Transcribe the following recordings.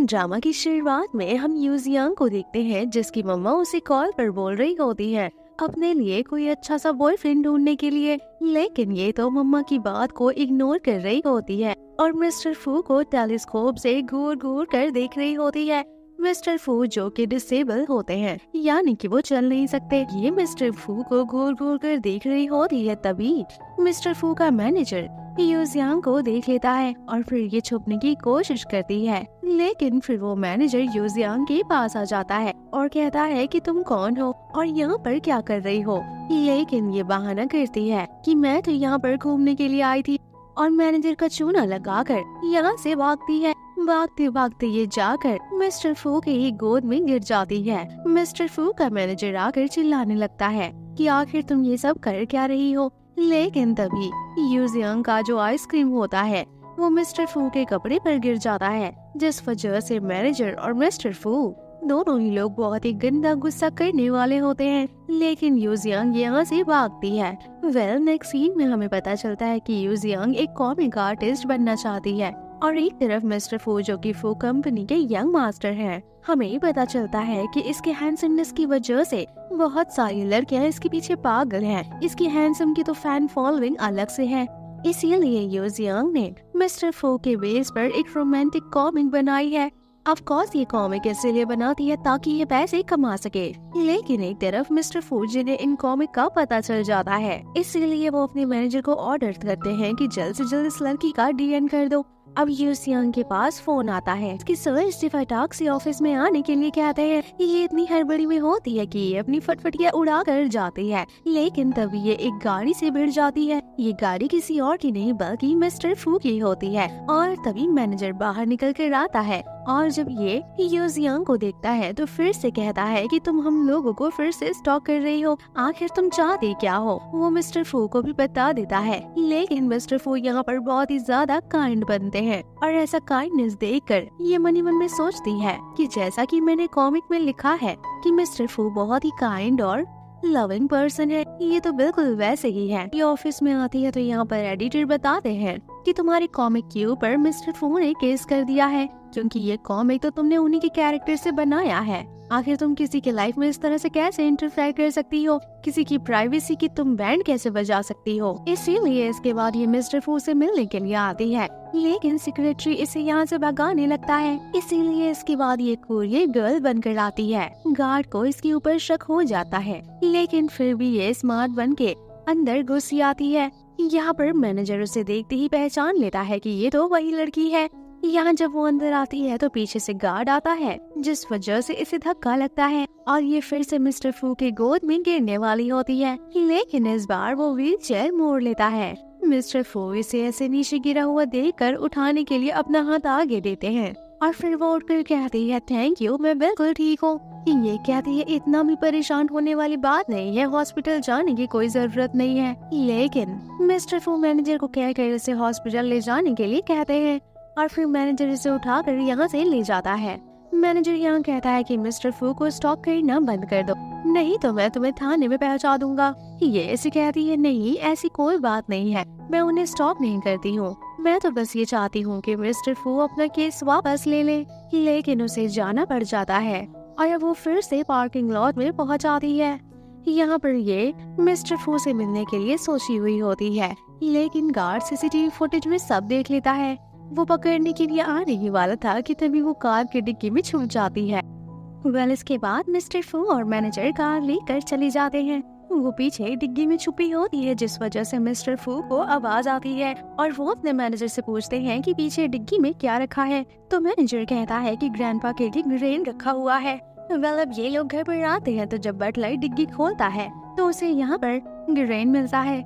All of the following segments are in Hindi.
ड्रामा की शुरुआत में हम यूजियांग को देखते हैं जिसकी मम्मा उसे कॉल पर बोल रही होती है अपने लिए कोई अच्छा सा बॉयफ्रेंड ढूंढने के लिए, लेकिन ये तो मम्मा की बात को इग्नोर कर रही होती है और मिस्टर फू को टेलीस्कोप से घूर घूर कर देख रही होती है। मिस्टर फू जो कि डिसेबल होते हैं, यानी कि वो चल नहीं सकते, ये मिस्टर फू को घूर घूर कर देख रही होती है। तभी मिस्टर फू का मैनेजर यूजियांग को देख लेता है और फिर ये छुपने की कोशिश करती है, लेकिन फिर वो मैनेजर यूजियांग के पास आ जाता है और कहता है कि तुम कौन हो और यहाँ पर क्या कर रही हो। लेकिन ये बहाना करती है कि मैं तो यहाँ पर घूमने के लिए आई थी और मैनेजर का चूना लगाकर यहाँ से भागती है। भागते भागते ये जाकर मिस्टर फू के ही गोद में गिर जाती है। मिस्टर फू का मैनेजर आकर चिल्लाने लगता है कि आखिर तुम ये सब कर क्या रही हो, लेकिन तभी यूजियांग का जो आइसक्रीम होता है वो मिस्टर फू के कपड़े पर गिर जाता है, जिस वजह से मैनेजर और मिस्टर फू दोनों ही लोग बहुत ही गंदा गुस्सा करने वाले होते हैं। लेकिन यूजियांग यहाँ से भागती है। नेक्स्ट सीन में हमें पता चलता है कि यूजियांग एक कॉमिक आर्टिस्ट बनना चाहती है और एक तरफ मिस्टर फू जो कि फू कंपनी के यंग मास्टर हैं। हमें पता चलता है कि इसके हैंडसमनेस की वजह से बहुत सारी लड़कियां इसके पीछे पागल हैं। इसकी हैंडसम की तो फैन फॉलोइंग अलग से है, इसीलिए यूजियांग ने मिस्टर फू के बेस पर एक रोमांटिक कॉमिक बनाई है। ऑफ कोर्स ये कॉमिक इसलिए बनाती है ताकि ये पैसे कमा सके, लेकिन एक तरफ मिस्टर फू जिन्हें इन कॉमिक का पता चल जाता है, इसीलिए वो अपने मैनेजर को ऑर्डर करते हैं कि जल्द से जल्द इस लड़की का डीएन कर दो। अब यूजियांग के पास फोन आता है कि सर इस्तीफा टैक्सी ऑफिस में आने के लिए कहते हैं। ये इतनी हड़बड़ी में होती है कि ये अपनी फटफटियाँ उड़ा कर जाती है, लेकिन तभी ये एक गाड़ी से भिड़ जाती है। ये गाड़ी किसी और की नहीं बल्कि मिस्टर फू की होती है और तभी मैनेजर बाहर निकल कर आता है और जब ये यूजियांग को देखता है तो फिर से कहता है कि तुम हम लोगों को फिर से स्टॉक कर रही हो, आखिर तुम चाहते क्या हो। वो मिस्टर फू को भी बता देता है, लेकिन मिस्टर फू यहाँ पर बहुत ही ज्यादा काइंड बनते हैं और ऐसा काइंडनेस देखकर ये मनी मन में सोचती है कि जैसा कि मैंने कॉमिक में लिखा है कि मिस्टर फू बहुत ही काइंड और लविंग पर्सन है, ये तो बिल्कुल वैसे ही है। ये ऑफिस में आती है तो यहाँ पर एडिटर बताते हैं कि तुम्हारी कॉमिक के ऊपर मिस्टर फू ने केस कर दिया है, क्योंकि ये कॉमिक तो तुमने उन्हीं के कैरेक्टर से बनाया है। आखिर तुम किसी के लाइफ में इस तरह से कैसे इंटरफेयर कर सकती हो, किसी की प्राइवेसी की तुम बैंड कैसे बजा सकती हो। इसीलिए इसके बाद ये मिस्टर फू से मिलने के लिए आती है, लेकिन सेक्रेटरी इसे यहाँ से भगाने लगता है। इसीलिए इसके बाद ये कोरियर गर्ल बनकर आती है। गार्ड को इसके ऊपर शक हो जाता है, लेकिन फिर भी ये स्मार्ट बन के अंदर घुस आती है। यहाँ पर मैनेजर उसे देखते ही पहचान लेता है कि ये तो वही लड़की है। यहाँ जब वो अंदर आती है तो पीछे से गार्ड आता है, जिस वजह से इसे धक्का लगता है और ये फिर से मिस्टर फू के गोद में गिरने वाली होती है, लेकिन इस बार वो व्हील चेयर मोड़ लेता है। मिस्टर फू इसे ऐसे नीचे गिरा हुआ देखकर उठाने के लिए अपना हाथ आगे देते हैं और फिर वो उठकर कहती है थैंक यू, मैं बिल्कुल ठीक हूँ। ये कहती है इतना भी परेशान होने वाली बात नहीं है, हॉस्पिटल जाने की कोई जरूरत नहीं है। लेकिन मिस्टर फू मैनेजर को कहकर इसे हॉस्पिटल ले जाने के लिए कहते हैं और फिर मैनेजर इसे उठाकर यहाँ से ले जाता है। मैनेजर यहाँ कहता है कि मिस्टर फू को स्टॉक करना बंद कर दो, नहीं तो मैं तुम्हें थाने में पहुँचा दूंगा। ये ऐसे कहती है नहीं, ऐसी कोई बात नहीं है, मैं उन्हें स्टॉप नहीं करती हूँ, मैं तो बस ये चाहती हूँ कि मिस्टर फू अपना केस वापस ले ले। लेकिन उसे जाना पड़ जाता है और वो फिर से पार्किंग लॉट में पहुँच जाती है। यहाँ पर ये मिस्टर फू से मिलने के लिए सोची हुई होती है, लेकिन गार्ड सीसीटीवी फुटेज में सब देख लेता है। वो पकड़ने के लिए आने ही वाला था कि तभी वो कार की डिक्की में छुप जाती है। इसके बाद मिस्टर फू और मैनेजर कार लेकर चले जाते हैं। वो पीछे डिग्गी में छुपी होती है, जिस वजह से मिस्टर फू को आवाज आती है और वो अपने मैनेजर से पूछते हैं कि पीछे डिग्गी में क्या रखा है। तो मैनेजर कहता है कि ग्रैंडपा के लिए ग्रेन रखा हुआ है। अब ये लोग घर पर आते हैं तो जब बटलर डिग्गी खोलता है तो उसे यहाँ पर ग्रेन मिलता है।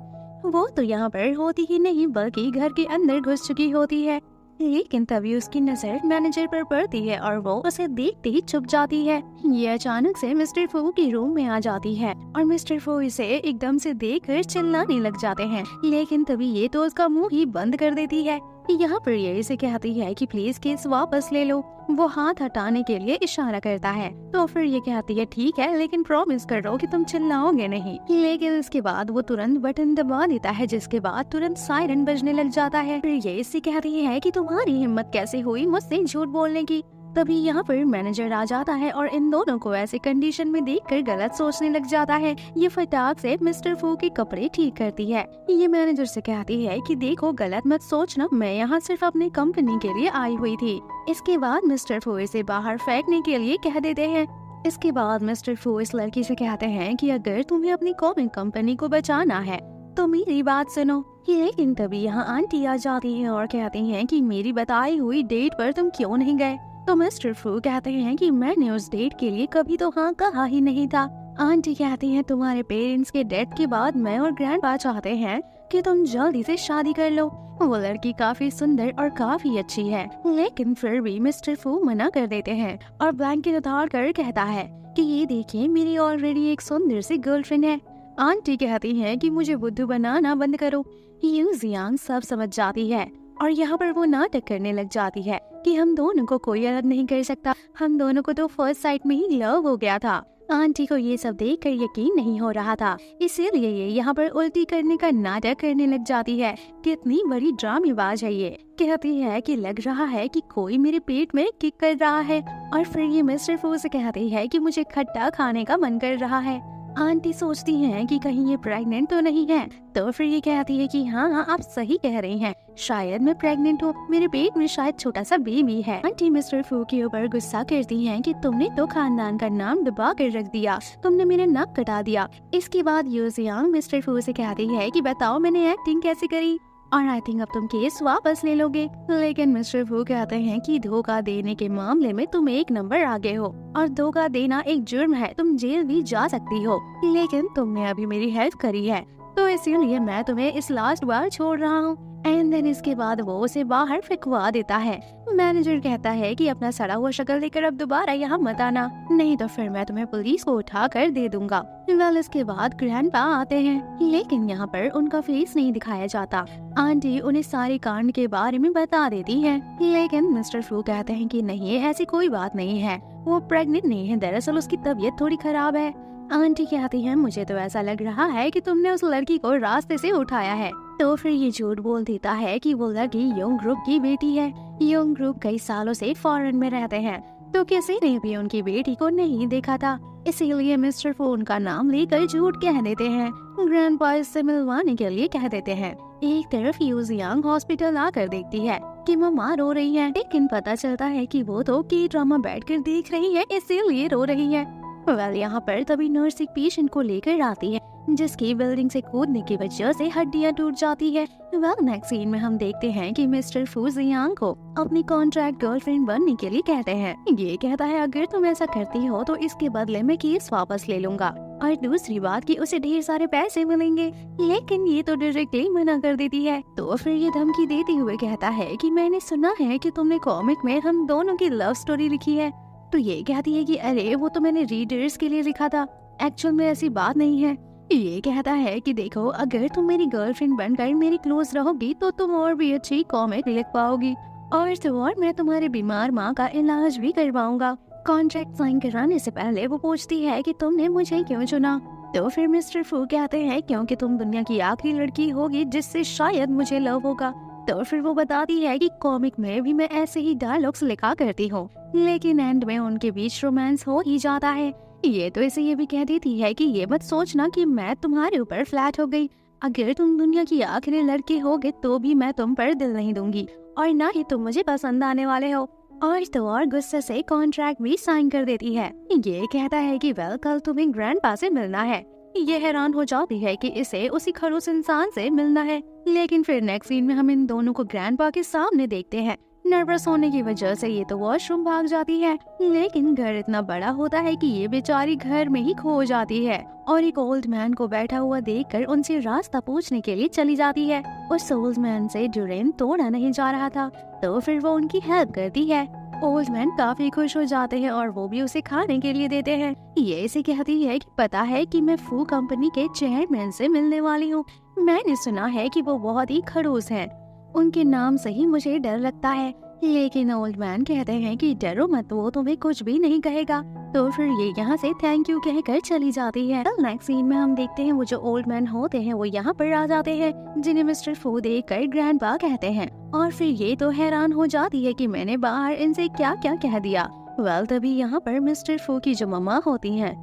वो तो यहाँ पर होती ही नहीं बल्कि घर के अंदर घुस चुकी होती है, लेकिन तभी उसकी नजर मैनेजर पर पड़ती है और वो उसे देखते ही चुप जाती है। ये अचानक से मिस्टर फू के रूम में आ जाती है और मिस्टर फू इसे एकदम से देखकर चिल्लाने लग जाते हैं, लेकिन तभी ये तो उसका मुंह ही बंद कर देती है। यहाँ पर ये इसे कहती है कि प्लीज केस वापस ले लो। वो हाथ हटाने के लिए इशारा करता है, तो फिर ये कहती है ठीक है, लेकिन प्रॉमिस करो कि तुम चिल्लाओगे नहीं। लेकिन इसके बाद वो तुरंत बटन दबा देता है, जिसके बाद तुरंत सायरन बजने लग जाता है। फिर ये इससे कहती है कि तुम्हारी हिम्मत कैसे हुई मुझसे झूठ बोलने की। तभी यहाँ पर मैनेजर आ जाता है और इन दोनों को ऐसे कंडीशन में देखकर गलत सोचने लग जाता है। ये फटाक से मिस्टर फू के कपड़े ठीक करती है। ये मैनेजर से कहती है कि देखो गलत मत सोचना, मैं यहाँ सिर्फ अपनी कंपनी के लिए आई हुई थी। इसके बाद मिस्टर फू इसे बाहर फेंकने के लिए कह देते हैं। इसके बाद मिस्टर फू इस लड़की से कहते हैं कि अगर तुम्हें अपनी कॉमिक कंपनी को बचाना है तो मेरी बात सुनो। लेकिन तभी यहाँ आंटी आ जाती है और कहती हैं कि मेरी बताई हुई डेट पर तुम क्यों नहीं गए। तो मिस्टर फू कहते हैं कि मैंने उस डेट के लिए कभी तो हाँ कहा ही नहीं था। आंटी कहती हैं तुम्हारे पेरेंट्स के डेथ के बाद मैं और ग्रैंडपा चाहते हैं कि तुम जल्दी से शादी कर लो। वो लड़की काफी सुंदर और काफी अच्छी है, लेकिन फिर भी मिस्टर फू मना कर देते हैं और ब्लैंकेट उतार कर कहता है कि ये देखिए मेरी ऑलरेडी एक सुंदर सी गर्लफ्रेंड है। आंटी कहती हैं कि मुझे बुद्धू बनाना बंद करो। यू जियांग सब समझ जाती है और यहाँ पर वो नाटक करने लग जाती है कि हम दोनों को कोई अलग नहीं कर सकता, हम दोनों को तो फर्स्ट साइट में ही लव हो गया था। आंटी को ये सब देखकर यकीन नहीं हो रहा था, इसीलिए ये यहाँ पर उल्टी करने का नाटक करने लग जाती है। कितनी बड़ी ड्रामेबाज है ये। कहती है कि लग रहा है कि कोई मेरे पेट में किक कर रहा है और फिर ये मिस्टर फू से कहती है कि मुझे खट्टा खाने का मन कर रहा है। आंटी सोचती हैं कि कहीं ये प्रेग्नेंट तो नहीं है, तो फिर ये कहती है कि हाँ आप सही कह रही हैं, शायद मैं प्रेग्नेंट हूँ, मेरे पेट में शायद छोटा सा बेबी है। आंटी मिस्टर फू के ऊपर गुस्सा करती हैं कि तुमने तो खानदान का नाम डुबा कर रख दिया, तुमने मेरे नाक कटा दिया। इसके बाद यू जियांग मिस्टर फू से कहती है कि बताओ मैंने एक्टिंग कैसे करी और आई थिंक अब तुम केस वापस ले लोगे। लेकिन मिस्टर फू कहते हैं कि धोखा देने के मामले में तुम एक नंबर आगे हो और धोखा देना एक जुर्म है, तुम जेल भी जा सकती हो, लेकिन तुमने अभी मेरी हेल्प करी है तो इसीलिए मैं तुम्हें इस लास्ट बार छोड़ रहा हूँ। एंड देन इसके बाद वो उसे बाहर फेंकवा देता है। मैनेजर कहता है कि अपना सड़ा हुआ शक्ल लेकर अब दोबारा यहाँ मत आना, नहीं तो फिर मैं तुम्हें पुलिस को उठा कर दे दूंगा। वेल इसके बाद ग्रैंडपा आते हैं, लेकिन यहाँ पर उनका फेस नहीं दिखाया जाता। आंटी उन्हें सारे कांड के बारे में बता देती है, लेकिन मिस्टर फू कहते हैं कि नहीं ऐसी कोई बात नहीं है, वो प्रेग्नेंट नहीं है, दरअसल उसकी तबीयत थोड़ी खराब है। आंटी कहती है मुझे तो ऐसा लग रहा है कि तुमने उस लड़की को रास्ते से उठाया है। तो फिर ये झूठ बोल देता है कि वो लड़की योंग ग्रुप की बेटी है। योंग ग्रुप कई सालों से फॉरेन में रहते हैं, तो किसी ने भी उनकी बेटी को नहीं देखा था, इसीलिए मिस्टर फू उनका नाम लेकर झूठ कह देते हैं। ग्रैंडपा इससे मिलवाने के लिए कह देते हैं। एक तरफ यू जियांग हॉस्पिटल आकर देखती है कि मम्मा रो रही है, लेकिन पता चलता है कि वो तो की ड्रामा बैठकर देख रही है, इसीलिए रो रही है। वेल यहाँ पर तभी नर्स एक पेशेंट को लेकर आती है जिसकी बिल्डिंग से कूदने की वजह से हड्डियां टूट जाती है। वेल नेक्स्ट सीन में हम देखते हैं कि मिस्टर फू जियांग को अपनी कॉन्ट्रैक्ट गर्लफ्रेंड बनने के लिए कहते हैं। ये कहता है अगर तुम ऐसा करती हो तो इसके बदले में केस वापस ले लूंगा और दूसरी बात कि उसे ढेर सारे पैसे मिलेंगे, लेकिन ये तो डायरेक्टली मना कर देती है। तो फिर ये धमकी देते हुए कहता है कि मैंने सुना है कि तुमने कॉमिक में हम दोनों की लव स्टोरी लिखी है। तो ये कहती है कि अरे वो तो मैंने रीडर्स के लिए लिखा था, एक्चुअल में ऐसी बात नहीं है। ये कहता है कि देखो अगर तुम मेरी गर्लफ्रेंड बनकर मेरी क्लोज रहोगी तो तुम और भी अच्छी कॉमिक लिख पाओगी और तो और मैं तुम्हारे बीमार माँ का इलाज भी करवाऊंगा। कॉन्ट्रैक्ट साइन कराने से पहले वो पूछती है कि तुमने मुझे क्यों चुना। तो फिर मिस्टर फू कहते हैं क्योंकि तुम दुनिया की आखिरी लड़की होगी जिससे शायद मुझे लव होगा। तो फिर वो बताती है कि कॉमिक में भी मैं ऐसे ही डायलॉग्स लिखा करती हूँ, लेकिन एंड में उनके बीच रोमांस हो ही जाता है। ये तो इसे ये भी कह देती है कि ये मत सोचना कि मैं तुम्हारे ऊपर फ्लैट हो गई, अगर तुम दुनिया की आखिरी लड़की होगे तो भी मैं तुम पर दिल नहीं दूंगी और ना ही तुम मुझे पसंद आने वाले हो। और तो और गुस्से से कॉन्ट्रैक्ट भी साइन कर देती है। ये कहता है कि वेल कल तुम्हें ग्रैंडपा से मिलना है। ये हैरान हो जाती है कि इसे उसी खड़ूस इंसान से मिलना है, लेकिन फिर नेक्स्ट सीन में हम इन दोनों को ग्रैंडपा के सामने देखते हैं। नर्वस होने की वजह से ये तो वॉशरूम भाग जाती है, लेकिन घर इतना बड़ा होता है कि ये बेचारी घर में ही खो जाती है और एक ओल्ड मैन को बैठा हुआ देखकर उनसे रास्ता पूछने के लिए चली जाती है। उस ओल्ड मैन से ड्यूरेन तोड़ा नहीं जा रहा था, तो फिर वो उनकी हेल्प करती है। ओल्ड मैन काफी खुश हो जाते हैं और वो भी उसे खाने के लिए देते हैं। ये इसे कहती है कि पता है कि मैं फू कंपनी के चेयरमैन से मिलने वाली हूँ, मैंने सुना है कि वो बहुत ही खड़ूस हैं, उनके नाम से ही मुझे डर लगता है। लेकिन ओल्ड मैन कहते हैं कि डरो मत, वो तुम्हें कुछ भी नहीं कहेगा। तो फिर ये यहाँ से थैंक यू कहकर चली जाती है। नेक्स्ट सीन में हम देखते हैं वो जो ओल्ड मैन होते हैं वो यहाँ पर आ जाते हैं, जिन्हें मिस्टर फू देखकर ग्रैंडपा कहते हैं। और फिर ये तो हैरान हो जाती है कि मैंने बाहर इनसे क्या क्या कह दिया। तभी यहाँ पर मिस्टर फू की जो मम्मा होती हैं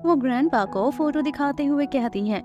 वो ग्रैंडपा को फोटो दिखाते हुए कहती हैं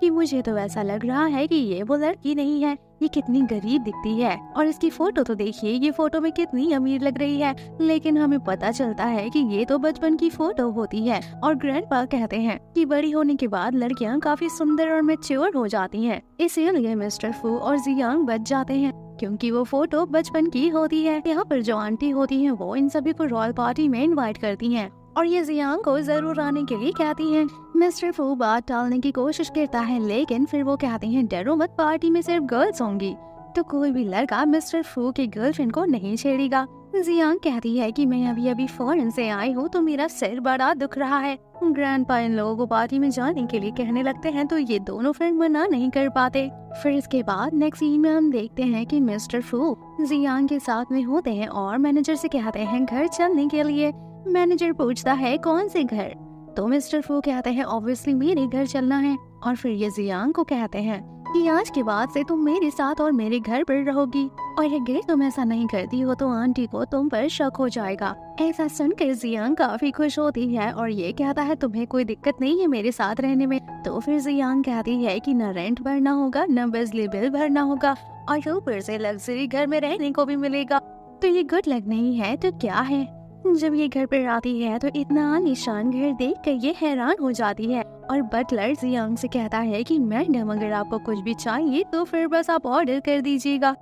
कि मुझे तो ऐसा लग रहा है कि ये वो लड़की नहीं है, ये कितनी गरीब दिखती है और इसकी फोटो तो देखिए, ये फोटो में कितनी अमीर लग रही है। लेकिन हमें पता चलता है कि ये तो बचपन की फोटो होती है। और ग्रैंडपा कहते हैं कि बड़ी होने के बाद लड़कियां काफी सुंदर और मैच्योर हो जाती हैं, इसीलिए मिस्टर फू और जियांग बच जाते हैं क्योंकि वो फोटो बचपन की होती है। यहाँ पर जो आंटी होती है वो इन सभी को रॉयल पार्टी में इन्वाइट करती है और ये जियांग को जरूर आने के लिए कहती हैं। मिस्टर फू बात टालने की कोशिश करता है, लेकिन फिर वो कहते हैं डरो मत, पार्टी में सिर्फ गर्ल्स होंगी, तो कोई भी लड़का मिस्टर फू की गर्लफ्रेंड को नहीं छेड़ेगा। जियांग कहती है कि मैं अभी अभी फॉरेन से आई हूँ तो मेरा सिर बड़ा दुख रहा है। ग्रैंडपा इन लोगों को पार्टी में जाने के लिए कहने लगते हैं तो ये दोनों फ्रेंड मना नहीं कर पाते। फिर इसके बाद नेक्स्ट सीन में हम देखते हैं कि मिस्टर फू जियांग के साथ में होते हैं और मैनेजर से कहते हैं घर चलने के लिए। मैनेजर पूछता है कौन से घर, तो मिस्टर फू कहते हैं ऑब्वियसली मेरे घर चलना है। और फिर ये जियांग को कहते हैं कि आज के बाद से तुम मेरे साथ और मेरे घर पर रहोगी और अगर तुम ऐसा नहीं करती हो तो आंटी को तुम पर शक हो जाएगा। ऐसा सुनकर जियांग काफी खुश होती है और ये कहता है तुम्हें कोई दिक्कत नहीं है मेरे साथ रहने में। तो फिर जियांग कहती है कि न रेंट भरना होगा, न बिजली बिल भरना होगा और ऊपर से लग्जरी घर में रहने को भी मिलेगा। तो ये गुड लक नहीं है तो क्या है। जब ये घर पर आती है तो इतना आलीशान घर देखकर ये हैरान हो जाती है और बटलर जियांग से कहता है कि मैडम अगर आपको कुछ भी चाहिए तो फिर बस आप ऑर्डर कर दीजिएगा।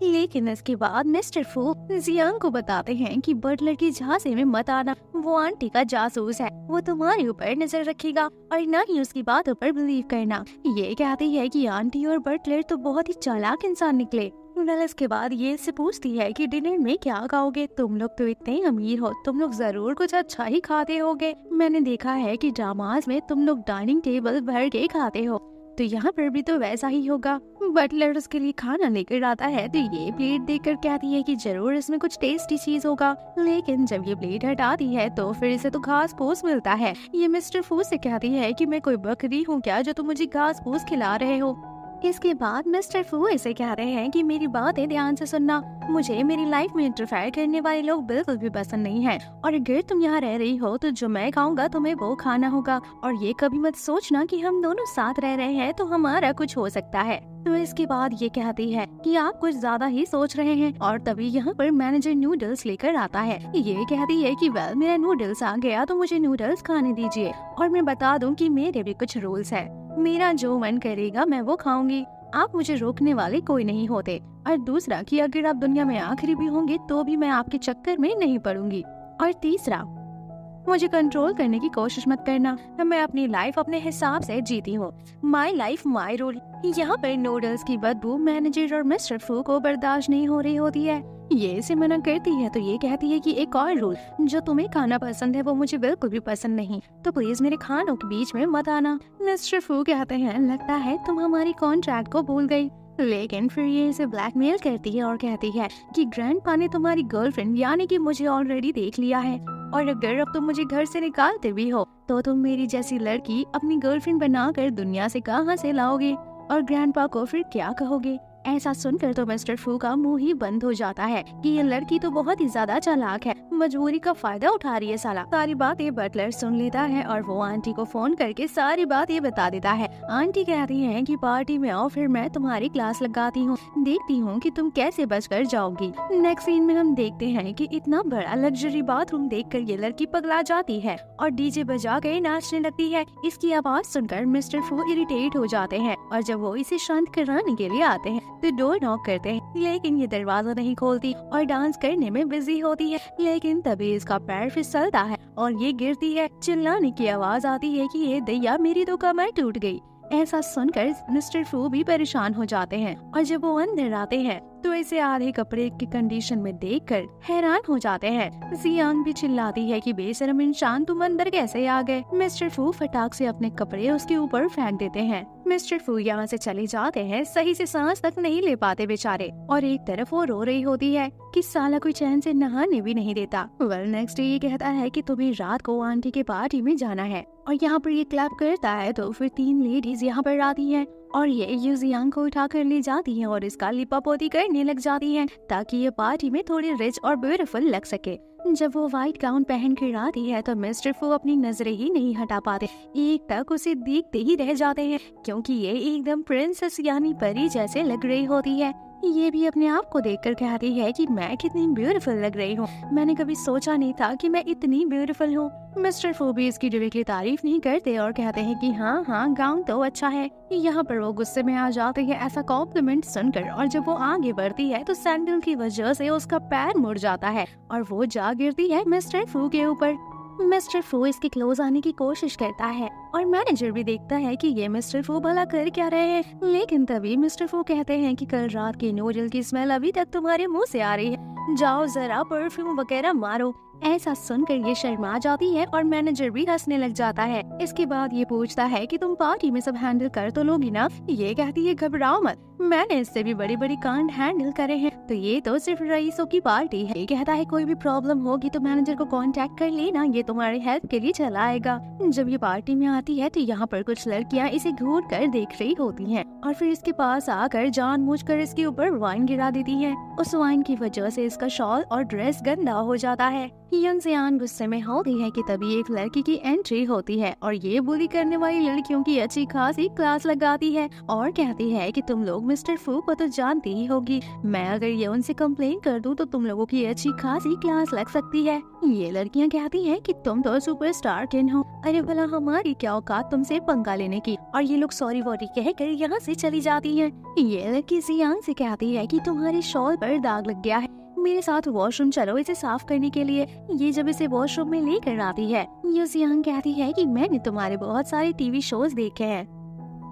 लेकिन इसके बाद मिस्टर फू जियांग को बताते हैं कि बटलर की झांसे में मत आना, वो आंटी का जासूस है, वो तुम्हारे ऊपर नजर रखेगा और न ही उसकी बातों पर बिलीव करना। ये कहती है कि आंटी और बटलर तो बहुत ही चालाक इंसान निकले। इसके बाद ये इससे पूछती है कि डिनर में क्या खाओगे, तुम लोग तो इतने अमीर हो, तुम लोग जरूर कुछ अच्छा ही खाते होगे। मैंने देखा है कि ड्रामास में तुम लोग डाइनिंग टेबल भर के खाते हो, तो यहाँ पर भी तो वैसा ही होगा। बटलर उसके लिए खाना लेकर आता है तो ये प्लेट देखकर कहती है कि जरूर इसमें कुछ टेस्टी चीज होगा। लेकिन जब ये प्लेट हटाती है तो फिर इसे तो घास फूस मिलता है। ये मिस्टर फू से कहती है कि मैं कोई बकरी हूँ क्या जो तुम मुझे घास फूस खिला रहे हो। इसके बाद मिस्टर फू इसे कह रहे हैं कि मेरी बातें ध्यान से सुनना, मुझे मेरी लाइफ में इंटरफेयर करने वाले लोग बिल्कुल भी पसंद नहीं है और अगर तुम यहाँ रह रही हो तो जो मैं खाऊंगा तुम्हें वो खाना होगा और ये कभी मत सोचना कि हम दोनों साथ रह रहे हैं तो हमारा कुछ हो सकता है। तो इसके बाद ये कहती है कि आप कुछ ज्यादा ही सोच रहे हैं और तभी यहाँ पर मैनेजर नूडल्स लेकर आता है। ये कहती है कि वेल मेरा नूडल्स आ गया तो मुझे नूडल्स खाने दीजिए और मैं बता दूं कि मेरे भी कुछ रूल्स है, मेरा जो मन करेगा मैं वो खाऊंगी, आप मुझे रोकने वाले कोई नहीं होते। और दूसरा कि अगर आप दुनिया में आखिरी भी होंगे तो भी मैं आपके चक्कर में नहीं पड़ूंगी। और तीसरा, मुझे कंट्रोल करने की कोशिश मत करना, मैं अपनी लाइफ अपने हिसाब से जीती हूँ, माई लाइफ माई रूल। यहाँ पर नूडल्स की बदबू मैनेजर और मिस्टर फू को बर्दाश्त नहीं हो रही होती है। ये इसे मना करती है तो ये कहती है कि एक और रूल, जो तुम्हें खाना पसंद है वो मुझे बिल्कुल भी पसंद नहीं, तो प्लीज मेरे खानों के बीच में मत आना। मिस्टर फू कहते हैं लगता है तुम हमारी कॉन्ट्रैक्ट को भूल गई। लेकिन फिर ये इसे ब्लैकमेल करती है और कहती है कि ग्रैंडपा ने तुम्हारी गर्लफ्रेंड यानी कि मुझे ऑलरेडी देख लिया है और अगर अब तुम मुझे घर से निकालते भी हो तो तुम मेरी जैसी लड़की अपनी गर्लफ्रेंड बनाकर दुनिया से कहां से लाओगे और ग्रैंडपा को फिर क्या कहोगे। ऐसा सुनकर तो मिस्टर फू का मुंह ही बंद हो जाता है कि ये लड़की तो बहुत ही ज्यादा चालाक है, मजबूरी का फायदा उठा रही है साला। सारी बातें बटलर सुन लेता है और वो आंटी को फोन करके सारी बात ये बता देता है। आंटी कहती हैं कि पार्टी में आओ फिर मैं तुम्हारी क्लास लगाती हूँ, देखती हूँ कि तुम कैसे बचकर जाओगी। नेक्स्ट सीन में हम देखते हैं कि इतना बड़ा लग्जरी बाथरूम देखकर ये लड़की पगला जाती है और डीजे बजा कर नाचने लगती है। इसकी आवाज सुनकर मिस्टर फू इरिटेट हो जाते हैं और जब वो इसे शांत कराने के लिए आते हैं तो डोर नॉक करते हैं, लेकिन ये दरवाजा नहीं खोलती और डांस करने में बिजी होती है। लेकिन तभी इसका पैर फिसलता है और ये गिरती है। चिल्लाने की आवाज आती है कि ये दैया मेरी तो कमर टूट गई। ऐसा सुनकर मिस्टर फू भी परेशान हो जाते हैं और जब वो अंदर आते हैं तो इसे आधे कपड़े की कंडीशन में देखकर हैरान हो जाते हैं। जियांग भी चिल्लाती है कि बेशरम इंसान, तुम अंदर कैसे आ गए। मिस्टर फू फटाक से अपने कपड़े उसके ऊपर फेंक देते हैं। मिस्टर फू यहाँ से चले जाते हैं, सही से सांस तक नहीं ले पाते बेचारे। और एक तरफ वो रो रही होती है कि साला कोई चैन से नहाने भी नहीं देता। वेल नेक्स्ट डे ये कहता है कि तुम्हें रात को आंटी के पार्टी में जाना है, और यहाँ पर ये क्लैप करता है तो फिर 3 लेडीज यहाँ पर आती हैं और ये यूजियांग को उठा कर ले जाती हैं और इसका लिपापोती करने लग जाती हैं ताकि ये पार्टी में थोड़ी रिच और ब्यूटीफुल लग सके। जब वो व्हाइट गाउन पहन कर आती है तो मिस्टर फू अपनी नजरें ही नहीं हटा पाते, एक टक उसे देखते ही रह जाते हैं क्योंकि ये एकदम प्रिंसेस यानी परी जैसे लग रही होती है। ये भी अपने आप को देखकर कहती है कि मैं कितनी ब्यूटीफुल लग रही हूँ, मैंने कभी सोचा नहीं था कि मैं इतनी ब्यूटीफुल हूँ। मिस्टर फू भी इसकी डायरेक्टली तारीफ नहीं करते और कहते हैं कि हाँ गाउन तो अच्छा है। यहाँ पर वो गुस्से में आ जाते हैं ऐसा कॉम्प्लीमेंट सुनकर, और जब वो आगे बढ़ती है तो सैंडल की वजह से उसका पैर मुड़ जाता है और वो जा गिरती है मिस्टर फू के ऊपर। मिस्टर फू इसके क्लोज आने की कोशिश करता है और मैनेजर भी देखता है कि ये मिस्टर फू भला कर क्या रहे हैं, लेकिन तभी मिस्टर फू कहते हैं कि कल रात की नूडल की स्मेल अभी तक तुम्हारे मुंह से आ रही है, जाओ जरा परफ्यूम वगैरह मारो। ऐसा सुनकर ये शर्मा जाती है और मैनेजर भी हंसने लग जाता है। इसके बाद ये पूछता है कि तुम पार्टी में सब हैंडल कर तो लोगी ना। ये कहती है घबराओ मत, मैंने इससे भी बड़ी बड़ी कांड हैंडल करे हैं, तो ये तो सिर्फ रईसों की पार्टी है। ये कहता है कोई भी प्रॉब्लम होगी तो मैनेजर को कांटेक्ट कर लेना, ये तुम्हारी हेल्प के लिए चला आएगा। जब ये पार्टी में आती है तो यहाँ पर कुछ लड़कियाँ इसे घूर कर देख रही होती हैं और फिर इसके पास आकर जानबूझकर इसके ऊपर वाइन गिरा देती है। उस वाइन की वजह से इसका शॉल और ड्रेस गंदा हो जाता है। यूजियांग गुस्से में होती है कि तभी एक लड़की की एंट्री होती है और ये बुली करने वाली लड़कियों की अच्छी खासी क्लास लगाती है और कहती है कि तुम लोग मिस्टर फू को तो जानती ही होगी, मैं अगर ये उनसे कंप्लेन कर दूं तो तुम लोगों की अच्छी खासी क्लास लग सकती है। ये लड़कियां कहती हैं कि तुम तो सुपरस्टार किन हो, अरे भला हमारी क्या औकात तुमसे पंगा लेने की, और ये लोग सॉरी वॉरी कहकर यहाँ से चली जाती हैं। ये लड़की जियांग से कहती है कि तुम्हारे शॉल पर दाग लग गया है, मेरे साथ वॉशरूम चलो इसे साफ करने के लिए। ये जब इसे वॉशरूम में लेकर आती है, यूजियांग कहती है कि मैंने तुम्हारे बहुत सारे टीवी शोज देखे हैं।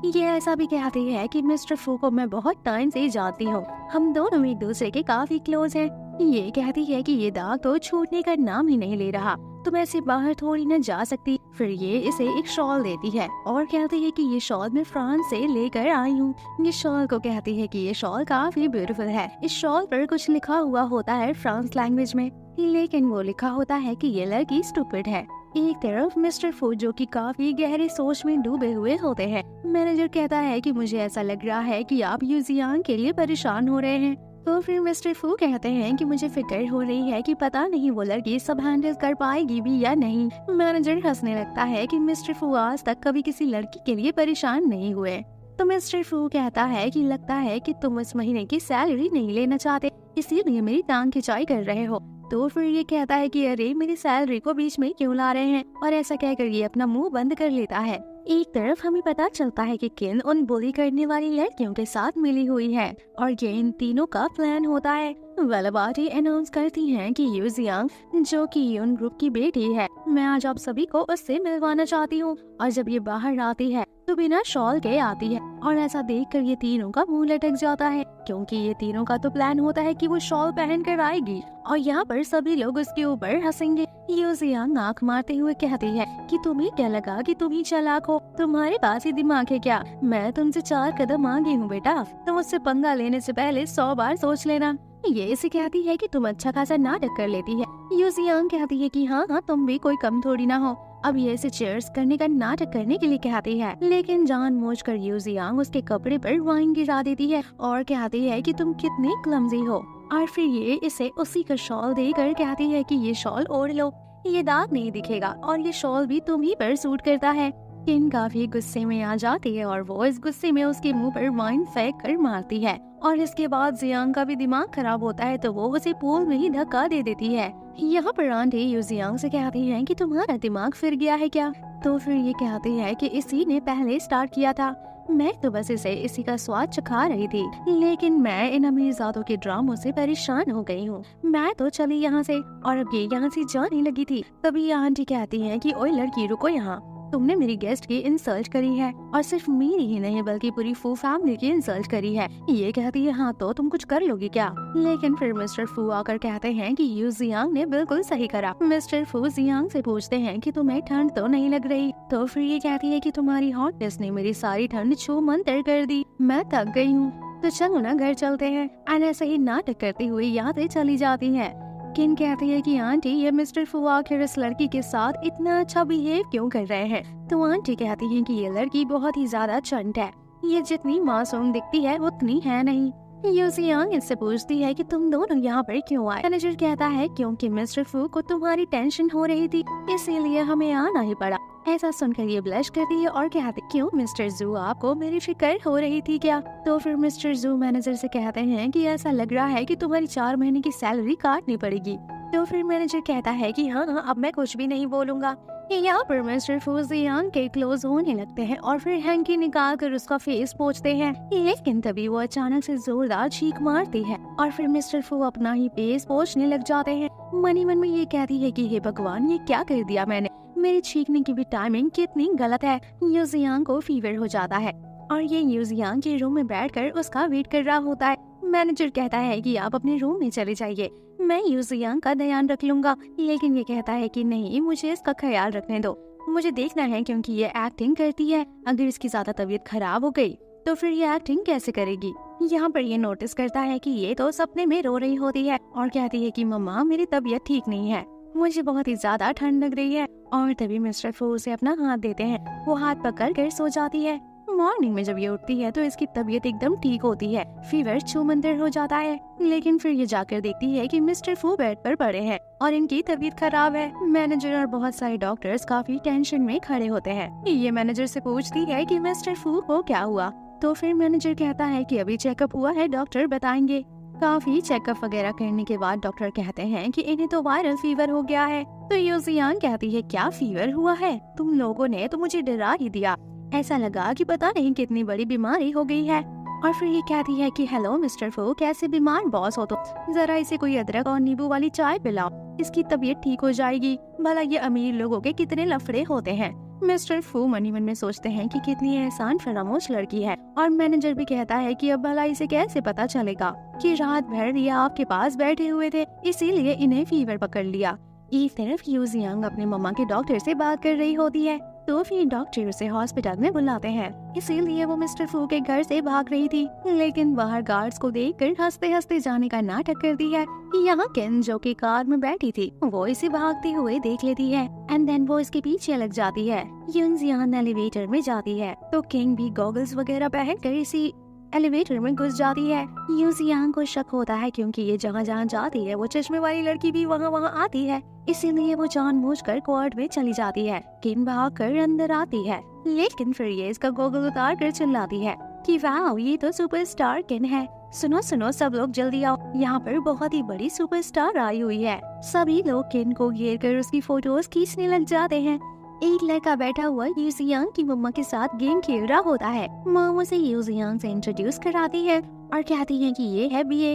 ये ऐसा भी कहती है कि मिस्टर फू को मैं बहुत टाइम से जानती हूँ, हम दोनों एक दूसरे के काफी क्लोज हैं। ये कहती है कि ये दाग तो छूटने का नाम ही नहीं ले रहा, तुम ऐसे बाहर थोड़ी न जा सकती। फिर ये इसे एक शॉल देती है और कहती है कि ये शॉल मैं फ्रांस से लेकर आई हूँ। ये शॉल को कहती है कि ये शॉल काफी ब्यूटीफुल है। इस शॉल पर कुछ लिखा हुआ होता है फ्रांस लैंग्वेज में, लेकिन वो लिखा होता है कि ये लड़की स्टूपिड है। एक तरफ मिस्टर फू जो कि काफी गहरे सोच में डूबे हुए होते हैं। मैनेजर कहता है कि मुझे ऐसा लग रहा है कि आप यूजियांग के लिए परेशान हो रहे हैं। तो फिर मिस्टर फू कहते हैं कि मुझे फिक्र हो रही है कि पता नहीं वो लड़की सब हैंडल कर पाएगी भी या नहीं। मैनेजर हंसने लगता है कि मिस्टर फू आज तक कभी किसी लड़की के लिए परेशान नहीं हुए। तो मिस्टर फू कहता है कि लगता है कि तुम इस महीने की सैलरी नहीं लेना चाहते, इसीलिए मेरी टांग खिंचाई कर रहे हो। तो फिर ये कहता है कि अरे मेरी सैलरी को बीच में क्यों ला रहे हैं, और ऐसा कहकर ये अपना मुंह बंद कर लेता है। एक तरफ हमें पता चलता है कि किन उन बुली करने वाली लड़कियों के साथ मिली हुई है और ये इन तीनों का प्लान होता है। वेलबाटी अनाउंस करती हैं कि यूजियांग जो कि यून ग्रुप की बेटी है, मैं आज आप सभी को उससे मिलवाना चाहती हूँ। और जब ये बाहर आती है तो बिना शॉल के आती है और ऐसा देखकर ये तीनों का मुंह लटक जाता है, क्योंकि ये तीनों का तो प्लान होता है कि वो शॉल पहन कर आएगी और यहाँ पर सभी लोग उसके ऊपर हंसेंगे। यूजियांग आंख मारते हुए कहती है कि तुम्हें क्या लगा कि तुम ही चालाक हो, तुम्हारे पास ही दिमाग है क्या? मैं तुमसे 4 कदम आगे हूँ बेटा, तुम मुझसे पंगा लेने से पहले 100 बार सोच लेना। ये इसे कहती है कि तुम अच्छा खासा नाटक कर लेती है। यूजियांग कहती है कि हाँ तुम भी कोई कम थोड़ी ना हो। अब ये इसे चीयर्स करने का नाटक करने के लिए कहती है, लेकिन जानबूझकर यूजियांग उसके कपड़े पर वाइन गिरा देती है और कहती है कि तुम कितनी क्लमजी हो। और फिर ये इसे उसी का शॉल देकर कहती है कि ये शॉल ओढ़ लो, ये दाग नहीं दिखेगा और ये शॉल भी तुम ही पर सूट करता है। किन काफी गुस्से में आ जाती है और वो इस गुस्से में उसके मुंह पर वाइन फेंक कर मारती है और इसके बाद जियांग का भी दिमाग खराब होता है तो वो उसे पूल में ही धक्का दे देती है। यहाँ पर आंटी यूजियांग से कहती है कि तुम्हारा दिमाग फिर गया है क्या? तो फिर ये कहती है कि इसी ने पहले स्टार्ट किया था, मैं तो बस इसी का स्वाद चखा रही थी, लेकिन मैं इन अमीरजादों के ड्रामों से परेशान हो गई हूँ। मैं तो चली यहाँ से और अब ये यहाँ से जाने लगी थी। तभी आंटी कहती है कि ओए लड़की रुको यहाँ। तुमने मेरी गेस्ट की इंसल्ट करी है और सिर्फ मेरी ही नहीं बल्कि पूरी फू फैमिली की इंसल्ट करी है। ये कहती है हाँ तो तुम कुछ कर लोगी क्या? लेकिन फिर मिस्टर फू आकर कहते हैं कि यू जियांग ने बिल्कुल सही करा। मिस्टर फू जियांग से पूछते हैं कि तुम्हें ठंड तो नहीं लग रही? तो फिर ये कहती है कि तुम्हारी हॉटनेस ने मेरी सारी ठंड छू मंतर कर दी, मैं थक गई हूँ, तो चलो ना घर चलते हैं। एंड ऐसे ही नाटक करती हुई यादें चली जाती है। किन कहती है कि आंटी ये मिस्टर फू आखिर इस लड़की के साथ इतना अच्छा बिहेव क्यों कर रहे हैं? तो आंटी कहती है कि ये लड़की बहुत ही ज्यादा चंट है, ये जितनी मासूम दिखती है उतनी है नहीं। यू जियांग इससे पूछती है कि तुम दोनों यहाँ पर क्यों आए? मैनेजर कहता है क्योंकि मिस्टर फू को तुम्हारी टेंशन हो रही थी, इसीलिए हमें आना ही पड़ा। ऐसा सुनकर ये ब्लश करती है और कहती क्यों मिस्टर जू आपको मेरी फिक्र हो रही थी क्या? तो फिर मिस्टर जू मैनेजर से कहते हैं कि ऐसा लग रहा है कि तुम्हारी 4 महीने की सैलरी काटनी पड़ेगी। तो फिर मैनेजर कहता है कि हाँ अब मैं कुछ भी नहीं बोलूंगा। यहाँ पर मिस्टर फू जियांग के क्लोज होने लगते हैं और फिर हैंकी निकाल कर उसका फेस पोंछते हैं, लेकिन तभी वो अचानक से जोरदार चीख मारती है और फिर मिस्टर फू अपना ही फेस पोंछने लग जाते हैं। मनी मन में ये कहती है कि हे भगवान ये क्या कर दिया मैंने, मेरी चीखने की भी टाइमिंग कितनी गलत है। यू जियांग को फीवर हो जाता है और ये यू जियांग के रूम में बैठकर उसका वेट कर रहा होता है। मैनेजर कहता है कि आप अपने रूम में चले जाइए, मैं यू जियांग का ध्यान रख लूंगा। लेकिन ये कहता है कि नहीं मुझे इसका ख्याल रखने दो, मुझे देखना है क्योंकि ये एक्टिंग करती है, अगर इसकी ज्यादा तबीयत खराब हो गई तो फिर ये एक्टिंग कैसे करेगी। यहाँ पर ये नोटिस करता है कि ये तो सपने में रो रही होती है और कहती है कि मम्मा मेरी तबीयत ठीक नहीं है, मुझे बहुत ही ज्यादा ठंड लग रही है। और तभी मिस्टर फू उसे अपना हाथ देते हैं, वो हाथ पकड़ कर सो जाती है। मॉर्निंग में जब ये उठती है तो इसकी तबीयत एकदम ठीक होती है, फीवर छूमंतर हो जाता है। लेकिन फिर ये जाकर देखती है कि मिस्टर फू बेड पर पड़े हैं और इनकी तबीयत खराब है। मैनेजर और बहुत सारे डॉक्टर्स काफी टेंशन में खड़े होते हैं। ये मैनेजर से पूछती है कि मिस्टर फू को क्या हुआ? तो फिर मैनेजर कहता है कि अभी चेकअप हुआ है, डॉक्टर बताएंगे। काफी चेकअप वगैरह करने के बाद डॉक्टर कहते हैं कि इन्हें तो वायरल फीवर हो गया है। तो यू जियांग कहती है क्या फीवर हुआ है? तुम लोगों ने तो मुझे डरा ही दिया, ऐसा लगा कि पता नहीं कितनी बड़ी बीमारी हो गई है। और फिर ये कहती है कि हेलो मिस्टर फू कैसे बीमार बॉस हो तुम, जरा इसे कोई अदरक और नींबू वाली चाय पिलाओ, इसकी तबीयत ठीक हो जाएगी। भला ये अमीर लोगों के कितने लफड़े होते हैं। मिस्टर फू मनी मन में सोचते हैं कि कितनी एहसान फरामोश लड़की है। और मैनेजर भी कहता है कि अब भला इसे कैसे पता चलेगा कि रात भर ये आपके पास बैठे हुए थे, इसीलिए इन्हें फीवर पकड़ लिया। एक तरफ यू जियांग अपने मम्मा के डॉक्टर से बात कर रही होती है, तो फिर डॉक्टर उसे हॉस्पिटल में बुलाते हैं, इसीलिए वो मिस्टर फू के घर से भाग रही थी। लेकिन बाहर गार्ड्स को देखकर हंसते हंसते जाने का नाटक करती है। यहाँ केन जो की कार में बैठी थी वो इसे भागते हुए देख लेती है एंड देन वो इसके पीछे लग जाती है। यून जियांग एलिवेटर में जाती है तो किंग भी गॉगल्स वगैरह पहनकर इसी एलिवेटर में घुस जाती है। यू जियांग को शक होता है क्योंकि ये जहाँ जहाँ जाती है वो चश्मे वाली लड़की भी वहाँ वहाँ आती है, इसीलिए वो जानबूझकर क्वार्ट में चली जाती है। किन भागकर अंदर आती है, लेकिन फिर ये इसका गॉगल उतार कर चिल्लाती है कि वाह ये तो सुपरस्टार किन है। सुनो सुनो सब लोग जल्दी आओ, यहाँ पर बहुत ही बड़ी सुपरस्टार आई हुई है। सभी लोग किन को घेर कर उसकी फोटोज खींचने लग जाते हैं। एक लड़का बैठा हुआ यू जियांग की मम्मा के साथ गेम खेल रहा होता है। मॉम उसे यू जियांग से इंट्रोड्यूस कराती है और कहती है कि ये है बीए।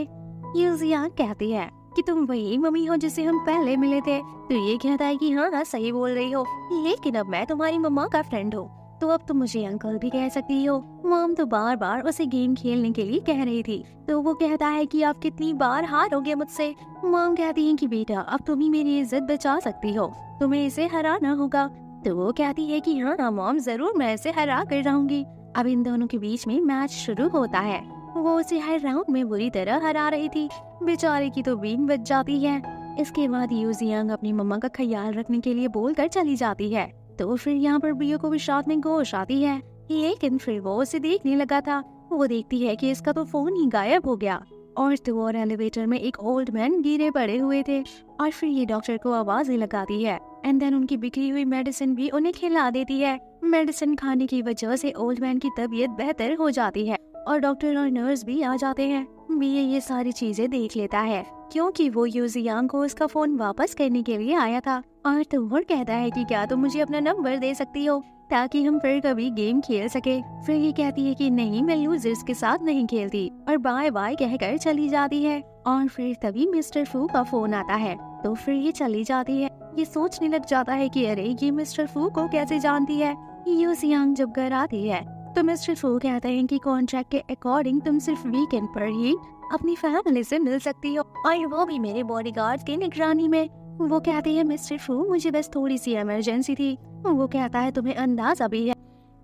यू जियांग कहती है कि तुम वही मम्मी हो जिससे हम पहले मिले थे। तो ये कहता है कि हाँ सही बोल रही हो, लेकिन अब मैं तुम्हारी मम्मा का फ्रेंड हूँ, तो अब तुम मुझे अंकल भी कह सकती हो। मॉम तो बार बार उसे गेम खेलने के लिए कह रही थी, तो वो कहता है कि आप कितनी बार हारोगे मुझसे। मॉम कहती है कि बेटा अब तुम ही मेरी इज्जत बचा सकती हो, तुम्हें इसे हराना होगा। तो वो कहती है कि हाँ मॉम जरूर, मैं इसे हरा कर रहूंगी। अब इन दोनों के बीच में मैच शुरू होता है। वो उसे हर राउंड में बुरी तरह हरा रही थी, बेचारे की तो बीन बच जाती है। इसके बाद यू जियांग अपनी मम्मा का ख्याल रखने के लिए बोलकर चली जाती है। तो फिर यहाँ पर बियो को भी साथ में गोश आती है, लेकिन फिर वो उसे देखने लगा था। वो देखती है कि इसका तो फोन ही गायब हो गया और तो और एलिवेटर में एक ओल्ड मैन गिरे पड़े हुए थे। और फिर ये डॉक्टर को आवाज लगाती है एंड देन उनकी बिखरी हुई मेडिसिन भी उन्हें खिला देती है। मेडिसिन खाने की वजह से ओल्ड मैन की तबीयत बेहतर हो जाती है और डॉक्टर और नर्स भी आ जाते हैं। बीए ये सारी चीजें देख लेता है क्योंकि वो यू जियांग को उसका फोन वापस करने के लिए आया था। और तोहर कहता है कि क्या तुम मुझे अपना नंबर दे सकती हो ताकि हम फिर कभी गेम खेल सके। फिर ये कहती है कि नहीं मैं लूजर्स के साथ नहीं खेलती और बाय बाय कहकर चली जाती है। और फिर तभी मिस्टर फू का फोन आता है तो फिर ये चली जाती है। ये सोचने लग जाता है कि अरे ये मिस्टर फू को कैसे जानती है। यू जियांग जब घर आती है तो मिस्टर फू कहते हैं कि कॉन्ट्रैक्ट के अकॉर्डिंग तुम सिर्फ वीकेंड पर ही अपनी फैमिली से मिल सकती हो, और वो भी मेरे बॉडीगार्ड की निगरानी में। वो कहती है मिस्टर फू मुझे बस थोड़ी सी इमरजेंसी थी। वो कहता है तुम्हें अंदाजा भी है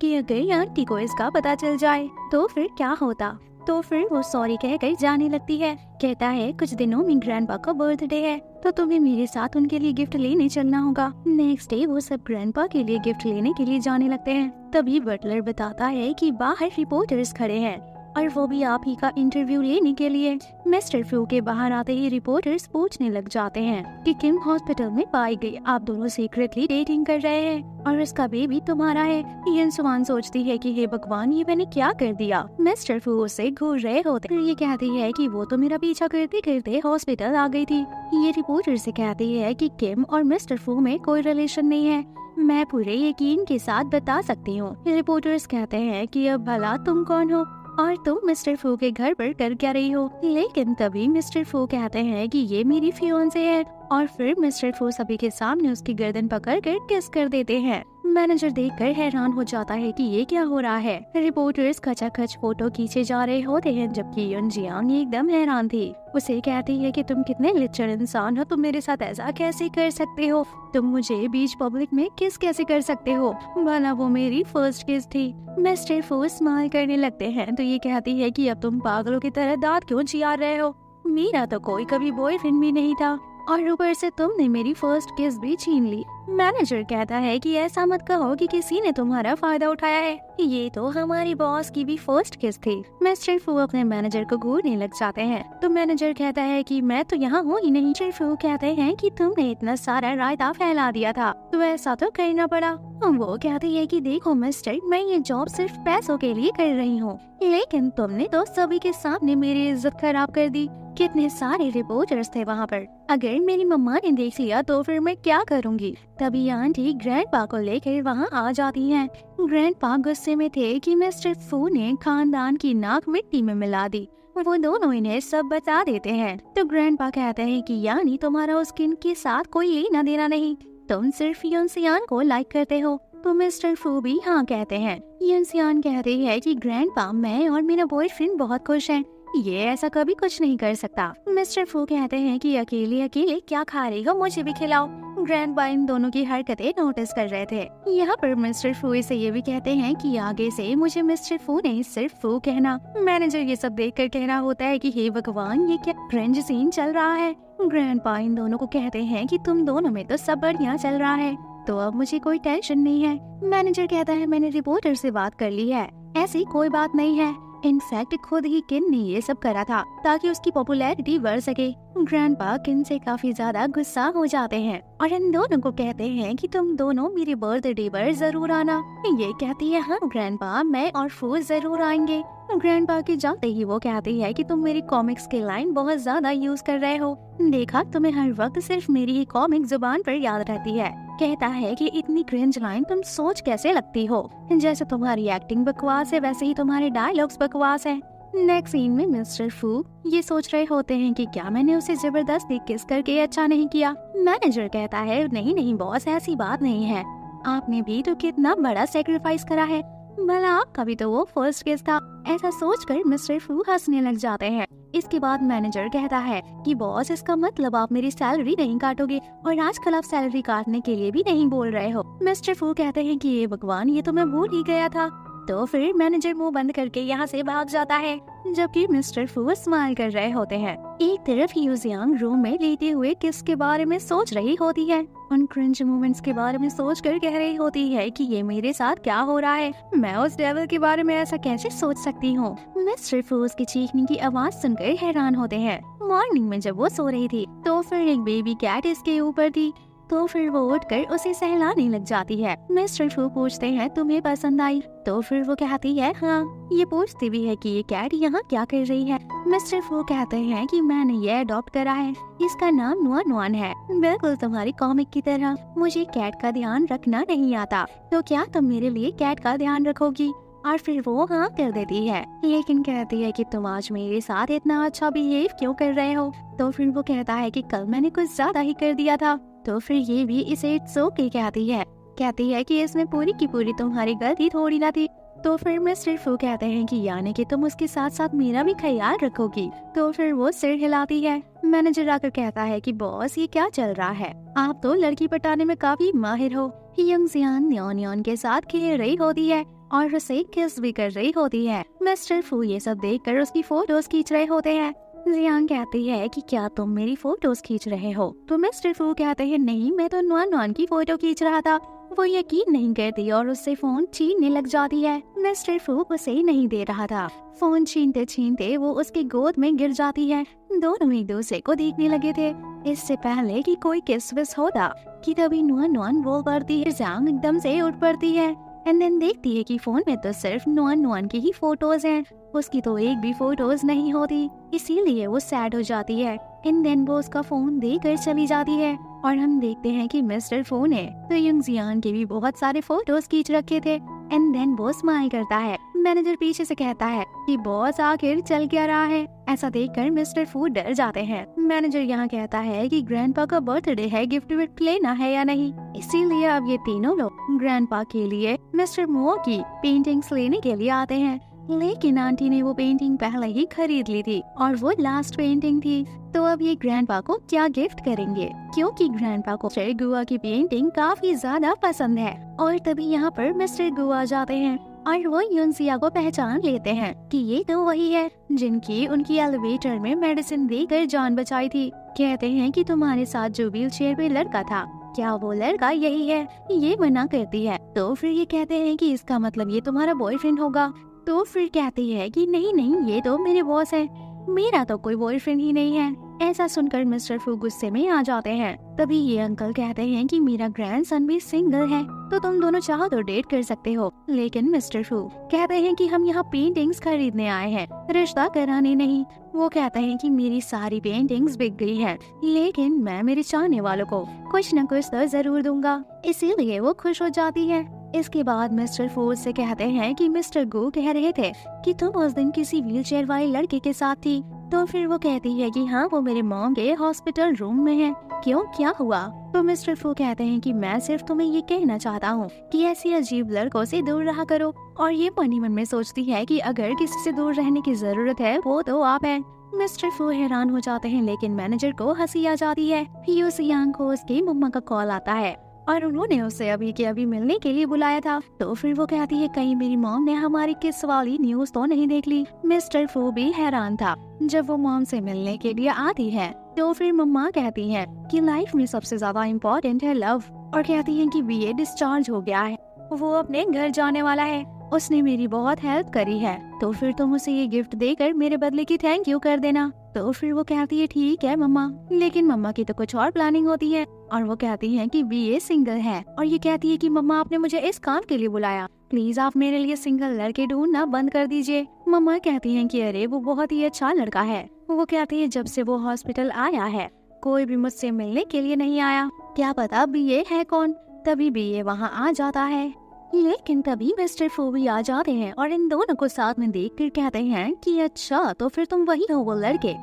कि अगर आंटी को इसका पता चल जाए तो फिर क्या होता। तो फिर वो सॉरी कहकर जाने लगती है। कहता है कुछ दिनों में ग्रैंडपा का बर्थडे है तो तुम्हें मेरे साथ उनके लिए गिफ्ट लेने चलना होगा। नेक्स्ट डे वो सब ग्रैंडपा के लिए गिफ्ट लेने के लिए जाने लगते हैं। तभी बटलर बताता है कि बाहर रिपोर्टर्स खड़े हैं और वो भी आप ही का इंटरव्यू लेने के लिए। मिस्टर फू के बाहर आते ही रिपोर्टर्स पूछने लग जाते हैं कि किम हॉस्पिटल में पाई गई, आप दोनों सीक्रेटली डेटिंग कर रहे हैं और उसका बेबी तुम्हारा है। यन सुमान सोचती है कि हे भगवान ये मैंने क्या कर दिया। मिस्टर फू उससे घूर रहे होते, ये कहती है कि वो तो मेरा पीछा करते करते हॉस्पिटल आ गई थी। ये रिपोर्टर से कहती है कि किम और मिस्टर फू में कोई रिलेशन नहीं है, मैं पूरे यकीन के साथ बता सकती हूँ। रिपोर्टर्स कहते हैं कि अब भला तुम कौन हो और तुम मिस्टर फू के घर पर कर क्या रही हो। लेकिन तभी मिस्टर फू कहते हैं कि ये मेरी फियोंसे है और फिर मिस्टर फू सभी के सामने उसकी गर्दन पकड़कर किस कर देते हैं। मैनेजर देखकर हैरान हो जाता है कि ये क्या हो रहा है। रिपोर्टर्स खचाखच फोटो खींचे जा रहे होते हैं जबकि युन जियांग एकदम हैरान थी। उसे कहती है कि तुम कितने लिचड़ इंसान हो, तुम मेरे साथ ऐसा कैसे कर सकते हो, तुम मुझे बीच पब्लिक में किस कैसे कर सकते हो, भला वो मेरी फर्स्ट किस थी। मिस्टर फू स्माइल करने लगते हैं तो ये कहती है कि अब तुम पागलों की तरह दांत क्यों चियार रहे हो, मेरा तो कोई कभी बॉयफ्रेंड भी नहीं था और ऊपर से तुमने मेरी फर्स्ट किस भी छीन ली। मैनेजर कहता है कि ऐसा मत कहो कि किसी ने तुम्हारा फायदा उठाया है, ये तो हमारी बॉस की भी फर्स्ट किस थी। मिस्टर फू अपने मैनेजर को घूरने लग जाते हैं तो मैनेजर कहता है कि मैं तो यहाँ हूँ ही नहीं। मिस्टर फू कहते हैं कि तुमने इतना सारा रायता फैला दिया था तो ऐसा तो करना पड़ा। वो कहती है कि देखो मिस्टर, मैं ये जॉब सिर्फ पैसों के लिए कर रही हूँ, लेकिन तुमने तो सभी के सामने मेरी इज्जत खराब कर दी। कितने सारे रिपोर्टर्स थे वहाँ पर, अगर मेरी मम्मा ने देख लिया तो फिर मैं क्या करूँगी। तभी आंटी ग्रैंडपा को लेकर वहाँ आ जाती हैं। ग्रैंडपा गुस्से में थे कि मिस्टर फू ने खानदान की नाक मिट्टी में मिला दी। वो दोनों इन्हें सब बता देते हैं तो ग्रैंडपा कहते हैं कि यानी तुम्हारा उस किन के साथ कोई लेना देना नहीं, तुम सिर्फ युनसियान को लाइक करते हो। तो मिस्टर फू भी हाँ कहते हैं। युनसियान कहते हैं कि ग्रैंडपा, मैं और मेरा बॉयफ्रेंड बहुत खुश हैं, ये ऐसा कभी कुछ नहीं कर सकता। मिस्टर फू कहते हैं कि अकेले अकेले क्या खा रही हो, मुझे भी खिलाओ। ग्रैंडपा इन दोनों की हरकतें नोटिस कर रहे थे। यहाँ पर मिस्टर फू इसे ये भी कहते हैं कि आगे से मुझे मिस्टर फू नहीं सिर्फ फू कहना। मैनेजर ये सब देखकर कह रहा होता है कि हे भगवान ये क्या क्रिंज सीन चल रहा है। ग्रैंडपा इन दोनों को कहते हैं कि तुम दोनों में तो सब बढ़िया चल रहा है तो अब मुझे कोई टेंशन नहीं है। मैनेजर कहता है मैंने रिपोर्टर से बात कर ली है, ऐसी कोई बात नहीं है, इनफैक्ट खुद ही किन ने ये सब करा था ताकि उसकी पॉपुलैरिटी बढ़ सके। ग्रैंडपा किन से काफी ज्यादा गुस्सा हो जाते हैं और इन दोनों को कहते हैं कि तुम दोनों मेरे बर्थडे पर जरूर आना। ये कहती है हाँ ग्रैंडपा, मैं और फू जरूर आएंगे। ग्रैंडपा के जाते ही वो कहती है कि तुम मेरी कॉमिक्स की लाइन बहुत ज्यादा यूज कर रहे हो, देखा तुम्हें हर वक्त सिर्फ मेरी ही कॉमिक जुबान पर याद रहती है। कहता है कि इतनी क्रिंज लाइन तुम सोच कैसे लगती हो, जैसे तुम्हारी एक्टिंग बकवास है वैसे ही तुम्हारे डायलॉग्स बकवास है। नेक्स्ट सीन में मिस्टर फू ये सोच रहे होते हैं कि क्या मैंने उसे जबरदस्ती किस करके अच्छा नहीं किया। मैनेजर कहता है नहीं नहीं बॉस, ऐसी बात नहीं है, आपने भी तो कितना बड़ा सेक्रीफाइस करा है, भला आपका भी तो वो फर्स्ट किस था। ऐसा सोचकर मिस्टर फू हंसने लग जाते हैं। इसके बाद मैनेजर कहता है कि बॉस इसका मतलब आप मेरी सैलरी नहीं काटोगे और आजकल आप सैलरी काटने के लिए भी नहीं बोल रहे हो। मिस्टर फू कहते हैं कि ये भगवान, ये तो मैं भूल ही गया था। तो फिर मैनेजर मुंह बंद करके यहाँ से भाग जाता है जबकि मिस्टर फू स्माइल कर रहे होते हैं। एक तरफ यू जियांग रूम में लेटे हुए किस के बारे में सोच रही होती है, उन क्रिंज मोमेंट्स के बारे में सोच कर कह रही होती है कि ये मेरे साथ क्या हो रहा है, मैं उस डेविल के बारे में ऐसा कैसे सोच सकती हूँ। मिस्टर फू उसकी चीखने की आवाज सुनकर हैरान होते हैं। मॉर्निंग में जब वो सो रही थी तो फिर एक बेबी कैट इसके ऊपर थी तो फिर वो उठकर उसे सहलाने लग जाती है। मिस्टर फू पूछते हैं तुम्हें पसंद आई, तो फिर वो कहती है हाँ। ये पूछती भी है कि ये कैट यहाँ क्या कर रही है। मिस्टर फू कहते हैं कि मैंने ये अडॉप्ट करा है, इसका नाम नुआन नुआन है, बिल्कुल तुम्हारी कॉमिक की तरह। मुझे कैट का ध्यान रखना नहीं आता, तो क्या तुम मेरे लिए कैट का ध्यान रखोगी। और फिर वो हाँ कर देती है, लेकिन कहती है कि तुम आज मेरे साथ इतना अच्छा बिहेव क्यों कर रहे हो। तो फिर वो कहता है कि कल मैंने कुछ ज्यादा ही कर दिया था। तो फिर ये भी इसे इट्स ओके कहती है कि इसमें पूरी की पूरी तुम्हारी गलती थोड़ी ना थी। तो फिर मिस्टर फू कहते हैं कि यानी कि तुम उसके साथ साथ मेरा भी ख्याल रखोगी। तो फिर वो सिर हिलाती है। मैनेजर आकर कहता है कि बॉस ये क्या चल रहा है, आप तो लड़की पटाने में काफी माहिर हो। यंग जियान न्योन के साथ खेल रही होती है और उसे किस भी कर रही होती है। मिस्टर फू ये सब देखकर उसकी फोटोज खींच रहे होते हैं। जियान कहती है कि क्या तुम मेरी फोटोज खींच रहे हो? तो मिस्टर फू कहते हैं नहीं, मैं तो नुआन की फोटो खींच रहा था। वो यकीन नहीं करती और उससे फोन छीनने लग जाती है। मिस्टर फू उसे नहीं दे रहा था। फोन छीनते छीनते वो उसकी गोद में गिर जाती है। दोनों एक दूसरे को देखने लगे थे इससे पहले कि कोई किस विस होता कि तभी नुआन बोल पड़ती है। जियांग एकदम से उठ पड़ती है एंड देन देखती है कि फोन में तो सिर्फ नुआन की ही फोटोज हैं, उसकी तो एक भी फोटोज नहीं होती। इसीलिए वो सैड हो जाती है एंड देन वो उसका फोन देकर चली जाती है और हम देखते हैं कि मिस्टर फू ने तो यंग जियान के भी बहुत सारे फोटोज खींच रखे थे एंड देन वो स्माइल करता है। मैनेजर पीछे से कहता है कि बॉस आखिर चल क्या रहा है। ऐसा देखकर मिस्टर फू डर जाते हैं। मैनेजर यहाँ कहता है कि ग्रैंडपा का बर्थडे है, गिफ्ट विफ्ट लेना है या नहीं। इसीलिए अब ये तीनों लोग ग्रैंडपा के लिए मिस्टर मो की पेंटिंग्स लेने के लिए आते हैं। लेकिन आंटी ने वो पेंटिंग पहले ही खरीद ली थी और वो लास्ट पेंटिंग थी। तो अब ये ग्रैंडपा को क्या गिफ्ट करेंगे, क्योंकि ग्रैंडपा को मिस्टर गुआ की पेंटिंग काफी ज्यादा पसंद है। और तभी यहाँ पर मिस्टर गुआ जाते हैं और वो यूनसिया को पहचान लेते हैं कि ये तो वही है जिनकी उनकी एलिवेटर में मेडिसिन देकर जान बचाई थी। कहते हैं कि तुम्हारे साथ जो व्हील चेयर पे लड़का था, क्या वो लड़का यही है? ये मना करती है। तो फिर ये कहते हैं कि इसका मतलब ये तुम्हारा बॉयफ्रेंड होगा। तो फिर कहती है कि नहीं ये तो मेरे बॉस है, मेरा तो कोई बॉयफ्रेंड ही नहीं है। ऐसा सुनकर मिस्टर फू गुस्से में आ जाते हैं। तभी ये अंकल कहते हैं कि मेरा ग्रैंडसन भी सिंगल है, तो तुम दोनों चाहो तो डेट कर सकते हो। लेकिन मिस्टर फू कहते हैं कि हम यहाँ पेंटिंग्स खरीदने आए हैं, रिश्ता कराने नहीं। वो कहते हैं कि मेरी सारी पेंटिंग्स बिक गई हैं, लेकिन मैं मेरे चाहने वालों को कुछ न कुछ तो जरूर दूंगा। इसीलिए वो खुश हो जाती है। इसके बाद मिस्टर फू से कहते हैं कि मिस्टर गो कह रहे थे कि तुम उस दिन किसी व्हीलचेयर वाले लड़के के साथ थी। तो फिर वो कहती है कि हाँ, वो मेरे मॉम के हॉस्पिटल रूम में है। क्यों, क्या हुआ? तो मिस्टर फू कहते हैं कि मैं सिर्फ तुम्हें ये कहना चाहता हूँ कि ऐसी अजीब लड़कों से दूर रहा करो। और ये मन ही मन में सोचती है कि अगर किसी से दूर रहने की जरूरत है वो तो आप हैं। मिस्टर फू हैरान हो जाते हैं, लेकिन मैनेजर को हंसी आ जाती है। यू जियांग को उसकी मम्मा का कॉल आता है और उन्होंने उसे अभी के अभी मिलने के लिए बुलाया था। तो फिर वो कहती है कहीं मेरी मॉम ने हमारी किस वाली न्यूज तो नहीं देख ली। मिस्टर फू भी हैरान था जब वो मॉम से मिलने के लिए आती है। तो फिर मम्मा कहती है कि लाइफ में सबसे ज्यादा इम्पोर्टेंट है लव, और कहती है कि बीए डिस्चार्ज हो गया है, वो अपने घर जाने वाला है, उसने मेरी बहुत हेल्प करी है, तो फिर तुम उसे ये गिफ्ट देकर मेरे बदले की थैंक यू कर देना। तो फिर वो कहती है ठीक है मम्मा। लेकिन मम्मा की तो कुछ और प्लानिंग होती है और वो कहती है कि बीए सिंगल है, और ये कहती है कि मम्मा आपने मुझे इस काम के लिए बुलाया, प्लीज आप मेरे लिए सिंगल लड़के ढूंढना बंद कर दीजिए। मम्मा कहती है कि अरे वो बहुत ही अच्छा लड़का है। वो कहती है जब से वो हॉस्पिटल आया है कोई भी मुझसे मिलने के लिए नहीं आया, क्या पता बीए है कौन। तभी बीए वहाँ आ जाता है। लेकिन तभी मिस्टर फू भी आ जाते हैं और इन दोनों को साथ में देखकर कहते हैं कि अच्छा तो फिर तुम वही हो वो लड़के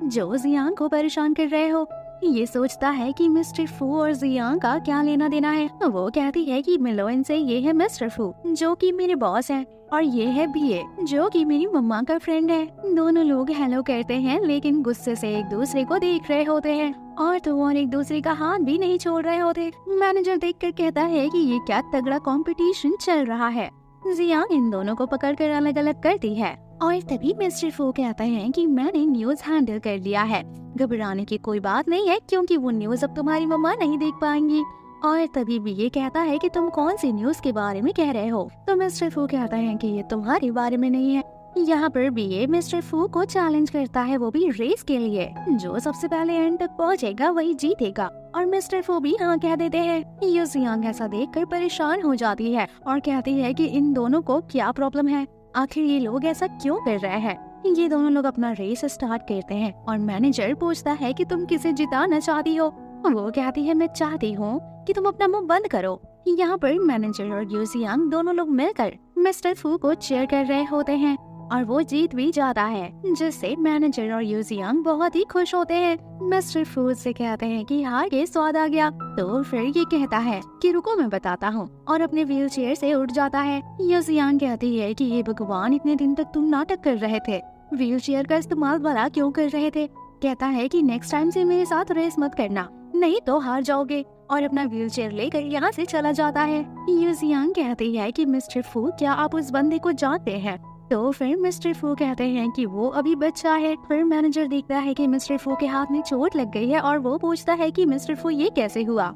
जो जियांग को परेशान कर रहे हो। ये सोचता है कि मिस्टर फू और जियांग का क्या लेना देना है। वो कहती है कि मिलो इनसे, ये है मिस्टर फू जो कि मेरे बॉस हैं और ये है बीए जो कि मेरी मम्मा का फ्रेंड है। दोनों लोग हेलो करते हैं लेकिन गुस्से से एक दूसरे को देख रहे होते हैं और तो और एक दूसरे का हाथ भी नहीं छोड़ रहे होते। मैनेजर देखकर कहता है कि ये क्या तगड़ा कंपटीशन चल रहा है। जियांग इन दोनों को पकड़कर अलग अलग करती है और तभी मिस्टर फू कहते हैं कि मैंने न्यूज हैंडल कर लिया है, घबराने की कोई बात नहीं है क्योंकि वो न्यूज अब तुम्हारी मम्मा नहीं देख पाएंगी। और तभी भी ये कहता है कि तुम कौन सी न्यूज के बारे में कह रहे हो। तो मिस्टर फू कहता है कि ये तुम्हारे बारे में नहीं है। यहाँ पर बीए मिस्टर फू को चैलेंज करता है, वो भी रेस के लिए, जो सबसे पहले एंड तक पहुँचेगा वही जीतेगा। और मिस्टर फू भी हाँ कह देते हैं। यू जियांग ऐसा देखकर परेशान हो जाती है और कहती है कि इन दोनों को क्या प्रॉब्लम है, आखिर ये लोग ऐसा क्यों कर रहे हैं। ये दोनों लोग अपना रेस स्टार्ट करते हैं और मैनेजर पूछता है कि तुम किसे जिताना चाहती हो। वो कहती है मैं चाहती हूँ कि तुम अपना मुंह बंद करो। यहाँ पर मैनेजर और यू जियांग दोनों लोग मिलकर मिस्टर फू को चीयर कर रहे होते हैं और वो जीत भी जाता है, जिससे मैनेजर और यूजियांग बहुत ही खुश होते हैं। मिस्टर फू से कहते हैं कि हार के स्वाद आ गया। तो फिर ये कहता है कि रुको मैं बताता हूँ, और अपने व्हील चेयर से उठ जाता है। यूजियांग कहती है कि ये भगवान, इतने दिन तक तुम नाटक कर रहे थे, व्हील चेयर का इस्तेमाल भला क्यों कर रहे थे। कहता है कि नेक्स्ट टाइम से मेरे साथ रेस मत करना, नहीं तो हार जाओगे, और अपना व्हील चेयर लेकर यहाँ से चला जाता है। यूजियांग कहती है कि मिस्टर फू, क्या आप उस बंदे को जानते हैं। तो फिर मिस्टर फू कहते हैं कि वो अभी बच्चा है। फिर मैनेजर देखता है कि मिस्टर फू के हाथ में चोट लग गई है और वो पूछता है कि मिस्टर फू ये कैसे हुआ।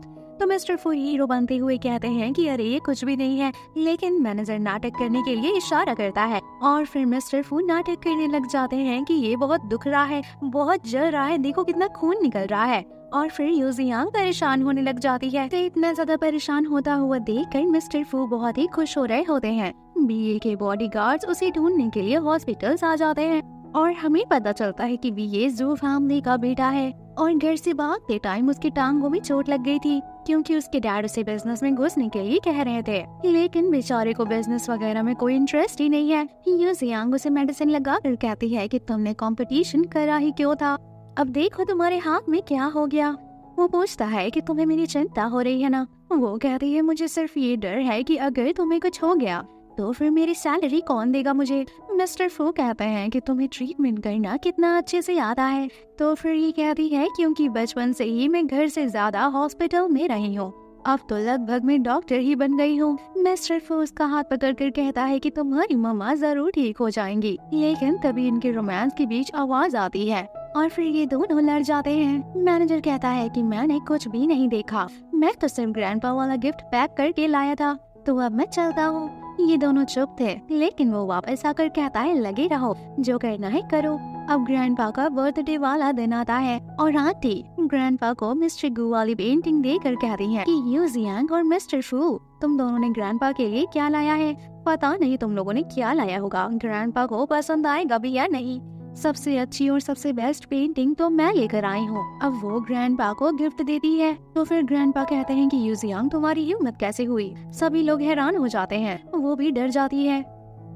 तो मिस्टर फू हीरो बनते हुए कहते हैं कि अरे ये कुछ भी नहीं है, लेकिन मैनेजर नाटक करने के लिए इशारा करता है और फिर मिस्टर फू नाटक करने लग जाते हैं कि ये बहुत दुख रहा है, बहुत जल रहा है, देखो कितना खून निकल रहा है। और फिर यूजियांग परेशान होने लग जाती है। तो इतना ज्यादा परेशान होता हुआ देखकर मिस्टर फू बहुत ही खुश हो रहे होते हैं। बीए के बॉडीगार्ड्स उसे ढूंढने के लिए हॉस्पिटल आ जाते हैं और हमें पता चलता है कि बीए जू फैमिली का बेटा है और घर से भागते टाइम उसकी टांगों में चोट लग गई थी, क्योंकि उसके डैड उसे बिजनेस में घुसने के लिए कह रहे थे, लेकिन बेचारे को बिजनेस वगैरह में कोई इंटरेस्ट ही नहीं है। यूजियांग उसे मेडिसिन लगा कर कहती है कि तुमने कंपटीशन करा ही क्यों था, अब देखो तुम्हारे हाथ में क्या हो गया। वो पूछता है कि तुम्हें मेरी चिंता हो रही है ना। वो कहती है मुझे सिर्फ ये डर है कि अगर तुम्हें कुछ हो गया तो फिर मेरी सैलरी कौन देगा मुझे। मिस्टर फू कहते हैं कि तुम्हें ट्रीटमेंट करना कितना अच्छे से आता है। तो फिर ये कहती है क्योंकि बचपन से ही मैं घर से ज्यादा हॉस्पिटल में रही हूँ, अब तो लगभग मैं डॉक्टर ही बन गई हूँ। मिस्टर फू उसका हाथ पकड़कर कहता है कि तुम्हारी मम्मा जरूर ठीक हो जाएंगी, लेकिन तभी इनके रोमांस के बीच आवाज आती है और फिर ये दोनों लड़ जाते हैं। मैनेजर कहता है कि मैंने कुछ भी नहीं देखा, मैं तो सिर्फ ग्रैंडपा वाला गिफ्ट पैक करके लाया था, तो अब मैं चलता हूँ। ये दोनों चुप थे, लेकिन वो वापस आकर कहता है लगे रहो, जो करना है करो। अब ग्रैंडपा का बर्थडे वाला दिन आता है और आंटी ग्रैंडपा को मिस्टर गू वाली पेंटिंग देकर कहती है कि यूजियांग और मिस्टर फू, तुम दोनों ने ग्रैंडपा के लिए क्या लाया है, पता नहीं तुम लोगों ने क्या लाया होगा, ग्रैंडपा को पसंद आएगा भी या नहीं। सबसे अच्छी और सबसे बेस्ट पेंटिंग तो मैं लेकर आई हूँ। अब वो ग्रैंडपा को गिफ्ट देती है। तो फिर ग्रैंडपा कहते हैं कि यूजियांग तुम्हारी हिम्मत कैसे हुई। सभी लोग हैरान हो जाते हैं, वो भी डर जाती है।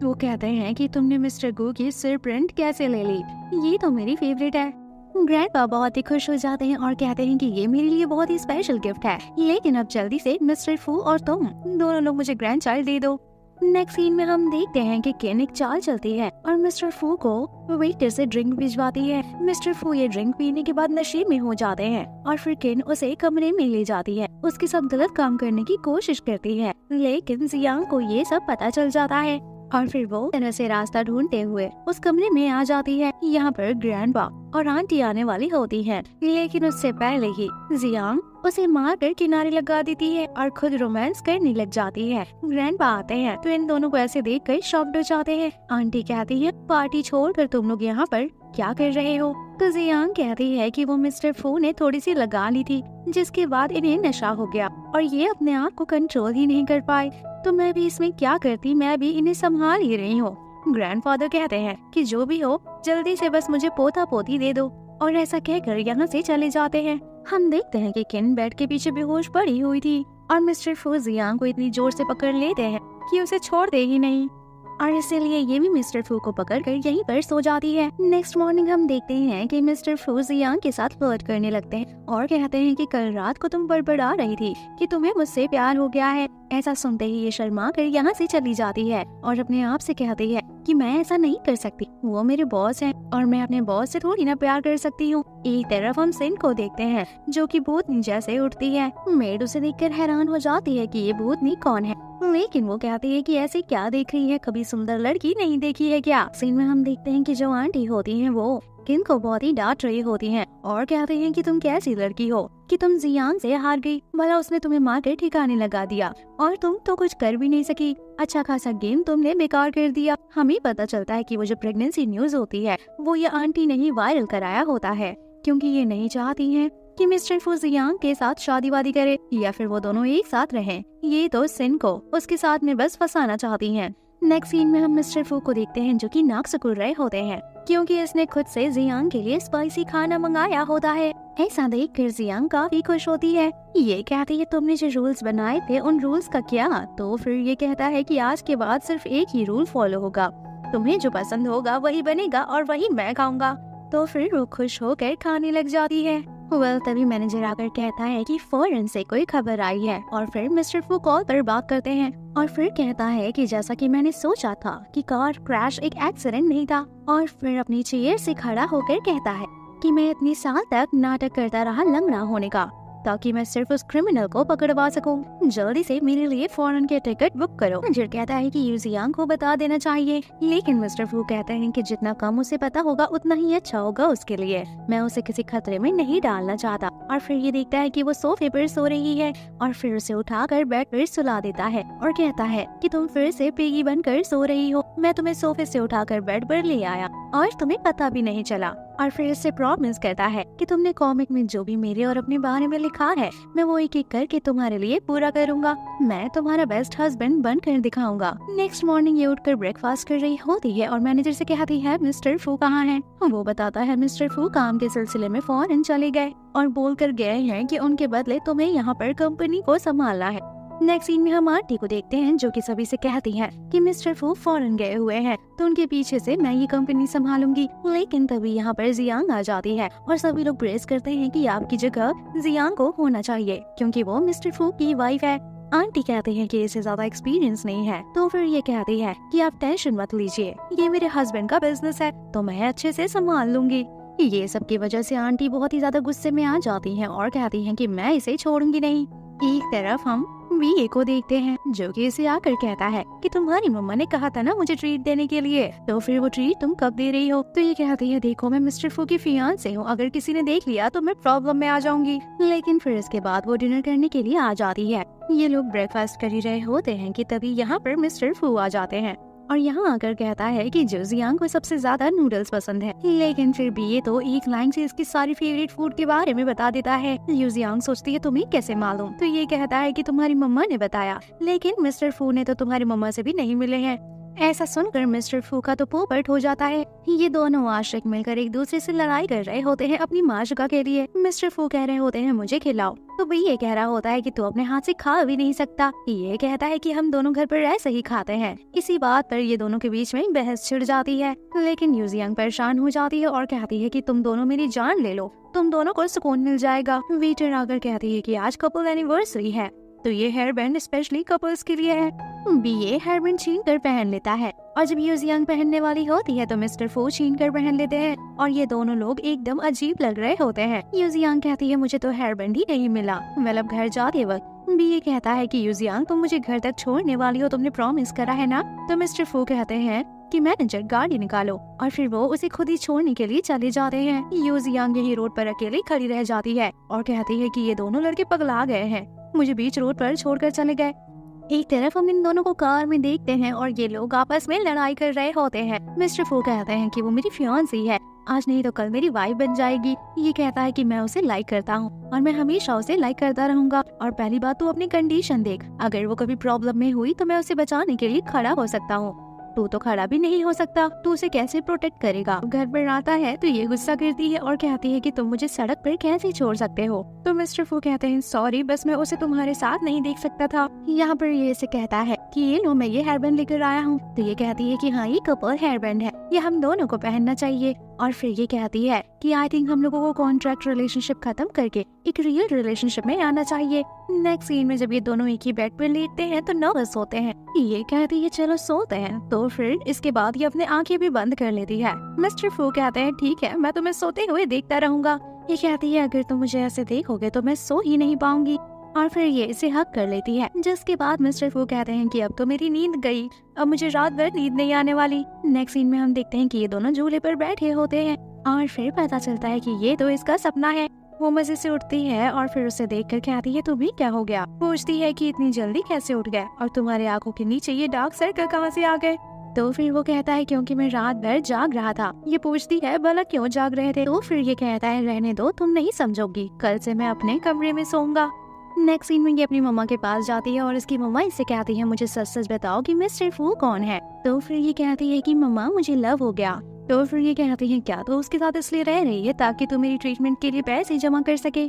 वो कहते हैं कि तुमने मिस्टर गू की सिर प्रिंट कैसे ले ली, ये तो मेरी फेवरेट है। ग्रैंडपा बहुत ही खुश हो जाते हैं और कहते हैं कि ये मेरे लिए बहुत ही स्पेशल गिफ्ट है, लेकिन अब जल्दी से मिस्टर फू और तुम दोनों लोग मुझे ग्रैंड चाइल्ड दे दो। नेक्स्ट सीन में हम देखते हैं कि केन एक चाल चलती है और मिस्टर फू को वेटर से ड्रिंक भिजवाती है। मिस्टर फू ये ड्रिंक पीने के बाद नशे में हो जाते हैं और फिर केन उसे कमरे में ले जाती है, उसके साथ गलत काम करने की कोशिश करती है, लेकिन जियांग को ये सब पता चल जाता है और फिर वो तरह से रास्ता ढूंढते हुए उस कमरे में आ जाती है। यहाँ पर ग्रैंडपा और आंटी आने वाली होती है, लेकिन उससे पहले ही जियांग उसे मारकर किनारे लगा देती है और खुद रोमांस करने लग जाती है। ग्रैंडपा आते हैं तो इन दोनों को ऐसे देखकर शॉक्ड हो जाते हैं। आंटी कहती है पार्टी छोड़कर तुम लोग यहाँ पर क्या कर रहे हो। तो जियांग कहती है कि वो मिस्टर फू ने थोड़ी सी लगा ली थी, जिसके बाद इन्हें नशा हो गया और ये अपने आप को कंट्रोल ही नहीं कर पाए, तो मैं भी इसमें क्या करती, मैं भी इन्हें संभाल ही रही हूँ। ग्रैंडफादर कहते हैं कि जो भी हो जल्दी से बस मुझे पोता पोती दे दो, और ऐसा कहकर यहाँ से चले जाते हैं। हम देखते हैं कि किन बेड के पीछे बेहोश पड़ी हुई थी और मिस्टर फू जियांग को इतनी जोर से पकड़ लेते हैं कि उसे छोड़ दे ही नहीं, और इसीलिए ये भी मिस्टर फू को पकड़कर यहीं पर सो जाती है। नेक्स्ट मॉर्निंग हम देखते हैं कि मिस्टर फू जियांग के साथ फ्लर्ट करने लगते हैं और कहते हैं कि कल रात को तुम बड़बड़ा रही थी कि तुम्हें मुझसे प्यार हो गया है। ऐसा सुनते ही ये शर्मा कर यहाँ से चली जाती है और अपने आप से कहती है कि मैं ऐसा नहीं कर सकती, वो मेरे बॉस हैं और मैं अपने बॉस से थोड़ी ना प्यार कर सकती हूँ। एक तरफ हम सिन को देखते हैं जो कि भूतनी जैसे उठती है। मेड उसे देखकर हैरान हो जाती है कि ये भूतनी कौन है, लेकिन वो कहती है कि ऐसे क्या देख रही है, कभी सुंदर लड़की नहीं देखी है क्या। सीन में हम देखते हैं कि जो आंटी होती हैं वो किन को बहुत ही डांट रही होती हैं और कहते हैं कि तुम कैसी लड़की हो कि तुम जियांग से हार गई, भला उसने तुम्हें मार के ठिकाने लगा दिया और तुम तो कुछ कर भी नहीं सकी, अच्छा खासा गेम तुमने बेकार कर दिया। हमें पता चलता है कि वो जो प्रेगनेंसी न्यूज होती है वो ये आंटी ने ही वायरल कराया होता है, क्योंकि ये नहीं चाहती हैं कि मिस्टर फू जियांग के साथ शादी वादी करे या फिर वो दोनों एक साथ रहें। ये तो सिन को उसके साथ में बस फंसाना चाहती हैं। नेक्स्ट सीन में हम मिस्टर फू को देखते हैं जो कि नाक सिकुड़ रहे होते हैं क्योंकि इसने खुद से जियांग के लिए स्पाइसी खाना मंगाया होता है। ऐसा देखकर जियांग काफी खुश होती है। ये कहती है तुमने जो रूल्स बनाए थे उन रूल्स का क्या। तो फिर ये कहता है कि आज के बाद सिर्फ एक ही रूल फॉलो होगा, तुम्हें जो पसंद होगा वही बनेगा और वही मैं खाऊंगा। तो फिर वो खुश होकर खाने लग जाती है। तभी मैनेजर आकर कहता है कि फॉरेन से कोई खबर आई है और फिर मिस्टर फू कॉल पर बात करते हैं और फिर कहता है कि जैसा कि मैंने सोचा था कि कार क्रैश एक एक्सीडेंट नहीं था, और फिर अपनी चेयर से खड़ा होकर कहता है कि मैं इतने साल तक नाटक करता रहा लंगड़ा होने का ताकि मैं सिर्फ उस क्रिमिनल को पकड़वा सकूं। जल्दी से मेरे लिए फॉरेन के टिकट बुक करो। मैनेजर कहता है कि यूजियांग को बता देना चाहिए, लेकिन मिस्टर फू कहते हैं कि जितना कम उसे पता होगा उतना ही अच्छा होगा उसके लिए। मैं उसे किसी खतरे में नहीं डालना चाहता। और फिर ये देखता है कि वो सोफे पर सो रही है और फिर उसे उठाकर बेड पर सुला देता है और कहता है कि तुम फिर से पिगी बनकर सो रही हो। मैं तुम्हें सोफे से उठाकर बेड पर ले आया और तुम्हें पता भी नहीं चला। और फिर इससे प्रॉमिस करता है कि तुमने कॉमिक में जो भी मेरे और अपने बारे में लिखा है मैं वो एक एक करके तुम्हारे लिए पूरा करूंगा। मैं तुम्हारा बेस्ट हस्बैंड बनकर दिखाऊंगा। नेक्स्ट मॉर्निंग ये उठकर ब्रेकफास्ट कर रही होती है और मैनेजर से कहती है मिस्टर फू कहाँ हैं? वो बताता है मिस्टर फू काम के सिलसिले में फॉरेन चले गए और बोल कर गए हैं कि उनके बदले तुम्हें यहाँ पर कंपनी को संभालना है। नेक्स्ट सीन में हम आंटी को देखते हैं जो कि सभी से कहती है कि मिस्टर फू फॉरेन गए हुए हैं तो उनके पीछे से मैं ये कंपनी संभालूंगी। लेकिन तभी यहाँ पर जियांग आ जाती है और सभी लोग प्रेस करते हैं कि आपकी जगह जियांग को होना चाहिए क्योंकि वो मिस्टर फू की वाइफ है। आंटी कहते हैं कि इसे ज्यादा एक्सपीरियंस नहीं है, तो फिर ये कहती है कि आप टेंशन मत लीजिए, ये मेरे हस्बैंड का बिजनेस है तो मैं अच्छे से संभाल लूंगी। ये सब की वजह से आंटी बहुत ही ज्यादा गुस्से में आ जाती हैं और कहती हैं कि मैं इसे छोड़ूंगी नहीं। एक तरफ हम बीए को देखते हैं जो कि इसे आकर कहता है कि तुम्हारी मम्मा ने कहा था ना मुझे ट्रीट देने के लिए, तो फिर वो ट्रीट तुम कब दे रही हो? तो ये कहती है देखो मैं मिस्टर फू की फियांसे हूँ, अगर किसी ने देख लिया तो मैं प्रॉब्लम में आ जाऊंगी। लेकिन फिर इसके बाद वो डिनर करने के लिए आ जाती है। ये लोग ब्रेकफास्ट कर ही रहे होते हैं कि तभी यहाँ पर मिस्टर फू आ जाते हैं और यहाँ आकर कहता है कि जो जियांग को सबसे ज्यादा नूडल्स पसंद है। लेकिन फिर भी ये तो एक लाइन से इसकी सारी फेवरेट फूड के बारे में बता देता है। जियांग सोचती है तुम्हें कैसे मालूम? तो ये कहता है कि तुम्हारी मम्मा ने बताया, लेकिन मिस्टर फू ने तो तुम्हारी मम्मा से भी नहीं मिले हैं। ऐसा सुनकर मिस्टर फू का तो पोपट हो जाता है। ये दोनों आशिक मिलकर एक दूसरे से लड़ाई कर रहे होते हैं अपनी माशुका के लिए। मिस्टर फू कह रहे होते हैं मुझे खिलाओ, तो भाई ये कह रहा होता है कि तू अपने हाथ से खा भी नहीं सकता। ये कहता है कि हम दोनों घर पर ऐसे ही खाते हैं। इसी बात पर ये दोनों के बीच में बहस छिड़ जाती है। लेकिन यूजियांग परेशान हो जाती है और कहती है कि तुम दोनों मेरी जान ले लो, तुम दोनों को सुकून मिल जाएगा। वेटर आकर कहती है कि आज कपल एनिवर्सरी है तो ये हेयर बैंड स्पेशली कपल्स के लिए है। बीए हेयर बैंड छीन कर पहन लेता है और जब यूजियांग पहनने वाली होती है तो मिस्टर फू छीन कर पहन लेते हैं और ये दोनों लोग एकदम अजीब लग रहे होते हैं। यूजियांग कहती है मुझे तो हेयर बैंड ही नहीं मिला। मतलब घर जाते वक्त बीए कहता है कि यूजियांग तुम मुझे घर तक छोड़ने वाली हो, तुमने प्रॉमिस करा है ना? तो मिस्टर फू कहते हैं कि मैनेजर गाड़ी निकालो और फिर वो उसे खुद ही छोड़ने के लिए चले जाते हैं। यूजियांग यही रोड पर अकेली खड़ी रह जाती है और कहती है कि ये दोनों लड़के पगला गए हैं, मुझे बीच रोड पर छोड़कर चले गए। एक तरफ हम इन दोनों को कार में देखते हैं और ये लोग आपस में लड़ाई कर रहे होते हैं। मिस्टर फू कहते हैं कि वो मेरी फियांसी है, आज नहीं तो कल मेरी वाइफ बन जाएगी। ये कहता है कि मैं उसे लाइक करता हूँ और मैं हमेशा उसे लाइक करता रहूंगा। और पहली बात तू अपनी कंडीशन देख, अगर वो कभी प्रॉब्लम में हुई तो मैं उसे बचाने के लिए खड़ा हो सकता हूँ। तू तो खड़ा भी नहीं हो सकता, तू उसे कैसे प्रोटेक्ट करेगा? घर पर आता है तो ये गुस्सा करती है और कहती है कि तुम मुझे सड़क पर कैसे छोड़ सकते हो? तो मिस्टर फू कहते हैं सॉरी, बस मैं उसे तुम्हारे साथ नहीं देख सकता था। यहाँ पर ये इसे कहता है कि ये लो मैं ये हेयर बैंड लेकर आया हूँ। तो ये कहती है कि हाँ ये कपल हेयर बैंड है, ये हम दोनों को पहनना चाहिए। और फिर ये कहती है कि आई थिंक हम लोगों को कॉन्ट्रैक्ट रिलेशनशिप खत्म करके एक रियल रिलेशनशिप में आना चाहिए। नेक्स्ट सीन में जब ये दोनों एक ही बेड पर लेटते हैं तो नर्वस होते हैं। ये कहती है चलो सोते हैं, तो फिर इसके बाद ये अपने आंखें भी बंद कर लेती है। मिस्टर फू कहते हैं ठीक है, मैं तुम्हें सोते हुए देखता रहूंगा। ये कहती है अगर तुम मुझे ऐसे देखोगे तो मैं सो ही नहीं पाऊंगी। और फिर ये इसे हक कर लेती है, जिसके बाद मिस्टर फू कहते हैं कि अब तो मेरी नींद गई, अब मुझे रात भर नींद नहीं आने वाली। नेक्स्ट सीन में हम देखते हैं कि ये दोनों झूले पर बैठे होते हैं और फिर पता चलता है कि ये तो इसका सपना है। वो मजे से उठती है और फिर उसे देखकर कहती है तुम्हें क्या हो गया? पूछती है कि इतनी जल्दी कैसे उठ गए और तुम्हारे आंखों के नीचे ये डार्क सर्कल कहाँ से आ गए? तो फिर वो कहता है क्योंकि मैं रात भर जाग रहा था। ये पूछती है भला क्यों जाग रहे थे? तो फिर ये कहता है रहने दो, तुम नहीं समझोगी, कल से मैं अपने कमरे में सोऊंगा। नेक्स्ट सीन में ये अपनी मम्मा के पास जाती है और इसकी मम्मा इससे कहती है मुझे सच सच बताओ कि मिस्टर फू कौन है? तो फिर ये कहती है कि मम्मा मुझे लव हो गया। तो फिर ये कहती है क्या तो उसके साथ इसलिए रह रही है ताकि तू मेरी ट्रीटमेंट के लिए पैसे जमा कर सके?